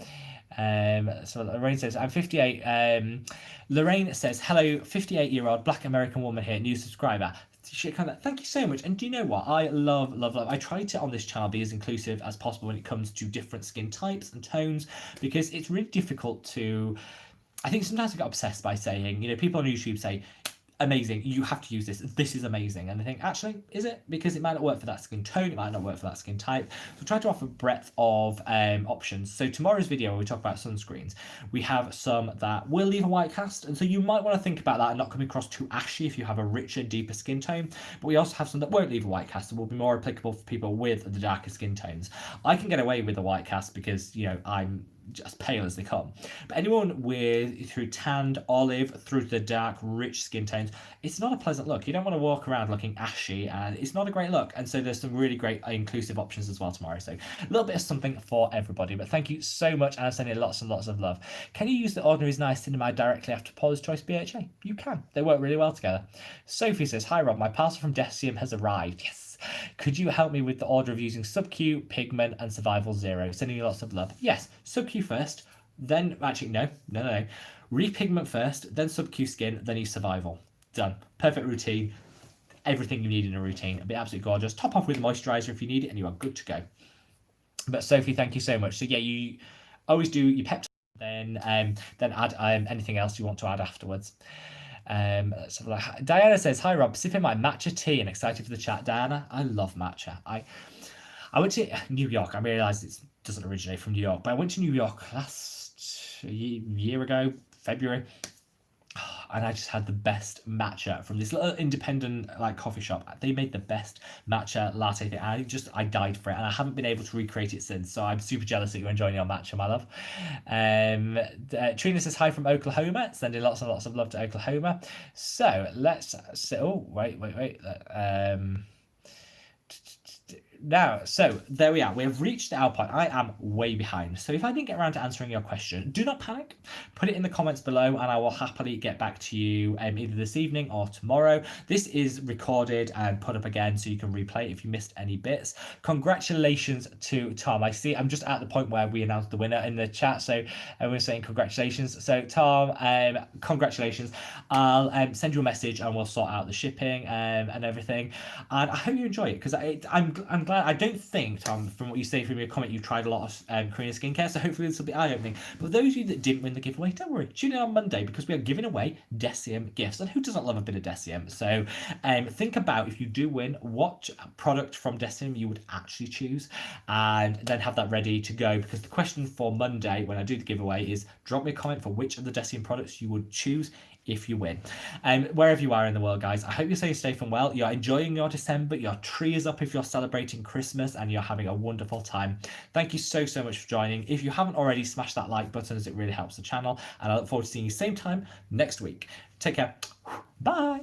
A: So Lorraine says, I'm 58. Lorraine says, hello, 58-year-old Black American woman here, new subscriber. Thank you so much. And do you know what? I love. I try to, on this channel, be as inclusive as possible when it comes to different skin types and tones, because it's really difficult to... I think sometimes I get obsessed by saying, people on YouTube say, amazing, you have to use this is amazing, and I think, actually, is it? Because it might not work for that skin tone, it might not work for that skin type. So try to offer breadth of options. So tomorrow's video, where we talk about sunscreens, we have some that will leave a white cast, and so you might want to think about that and not come across too ashy if you have a richer, deeper skin tone. But we also have some that won't leave a white cast and will be more applicable for people with the darker skin tones. I can get away with a white cast because I'm just pale as they come. But anyone through tanned, olive, through to the dark, rich skin tones, it's not a pleasant look. You don't want to walk around looking ashy, and it's not a great look. And so there's some really great inclusive options as well tomorrow. So a little bit of something for everybody. But thank you so much, and I'm sending lots and lots of love. Can you use the Ordinary's Niacinamide directly after Paula's Choice BHA? You can. They work really well together. Sophie says, hi Rob, my parcel from Decium has arrived. Yes. Could you help me with the order of using Sub-Q, Pigment, and Survival Zero? Sending you lots of love. Yes, Sub-Q first, then, actually, no. Repigment first, then Sub-Q skin, then use Survival. Done. Perfect routine. Everything you need in a routine. It'll be absolutely gorgeous. Top off with moisturizer if you need it, and you are good to go. But Sophie, thank you so much. So yeah, you always do your peptide, then add anything else you want to add afterwards. Let's have a look. Diana says, hi Rob, sipping my matcha tea and excited for the chat. Diana, I love matcha. I went to New York. I realised it doesn't originate from New York, but I went to New York last year ago, February, and I just had the best matcha from this little independent coffee shop. They made the best matcha latte thing. I died for it, and I haven't been able to recreate it since. So I'm super jealous that you're enjoying your matcha, my love. Trina says hi from Oklahoma, sending lots and lots of love to Oklahoma. So let's. Wait. Now, so there we are. We have reached our point. I am way behind. So if I didn't get around to answering your question, do not panic. Put it in the comments below and I will happily get back to you either this evening or tomorrow. This is recorded and put up again so you can replay it if you missed any bits. Congratulations to Tom. I see I'm just at the point where we announced the winner in the chat. So everyone's saying congratulations. So Tom, congratulations. I'll send you a message and we'll sort out the shipping and everything. And I hope you enjoy it because I'm glad. I don't think, Tom, from what you say from your comment, you've tried a lot of Korean skincare, so hopefully this will be eye-opening. But those of you that didn't win the giveaway, don't worry. Tune in on Monday because we are giving away Decium gifts. And who doesn't love a bit of Decium? So think about, if you do win, what product from Decium you would actually choose, and then have that ready to go, because the question for Monday when I do the giveaway is drop me a comment for which of the Decium products you would choose if you win. Wherever you are in the world, guys, I hope you're staying safe and well. You're enjoying your December. Your tree is up if you're celebrating Christmas, and you're having a wonderful time. Thank you so much for joining. If you haven't already, smash that like button as it really helps the channel, and I look forward to seeing you same time next week. Take care. Bye.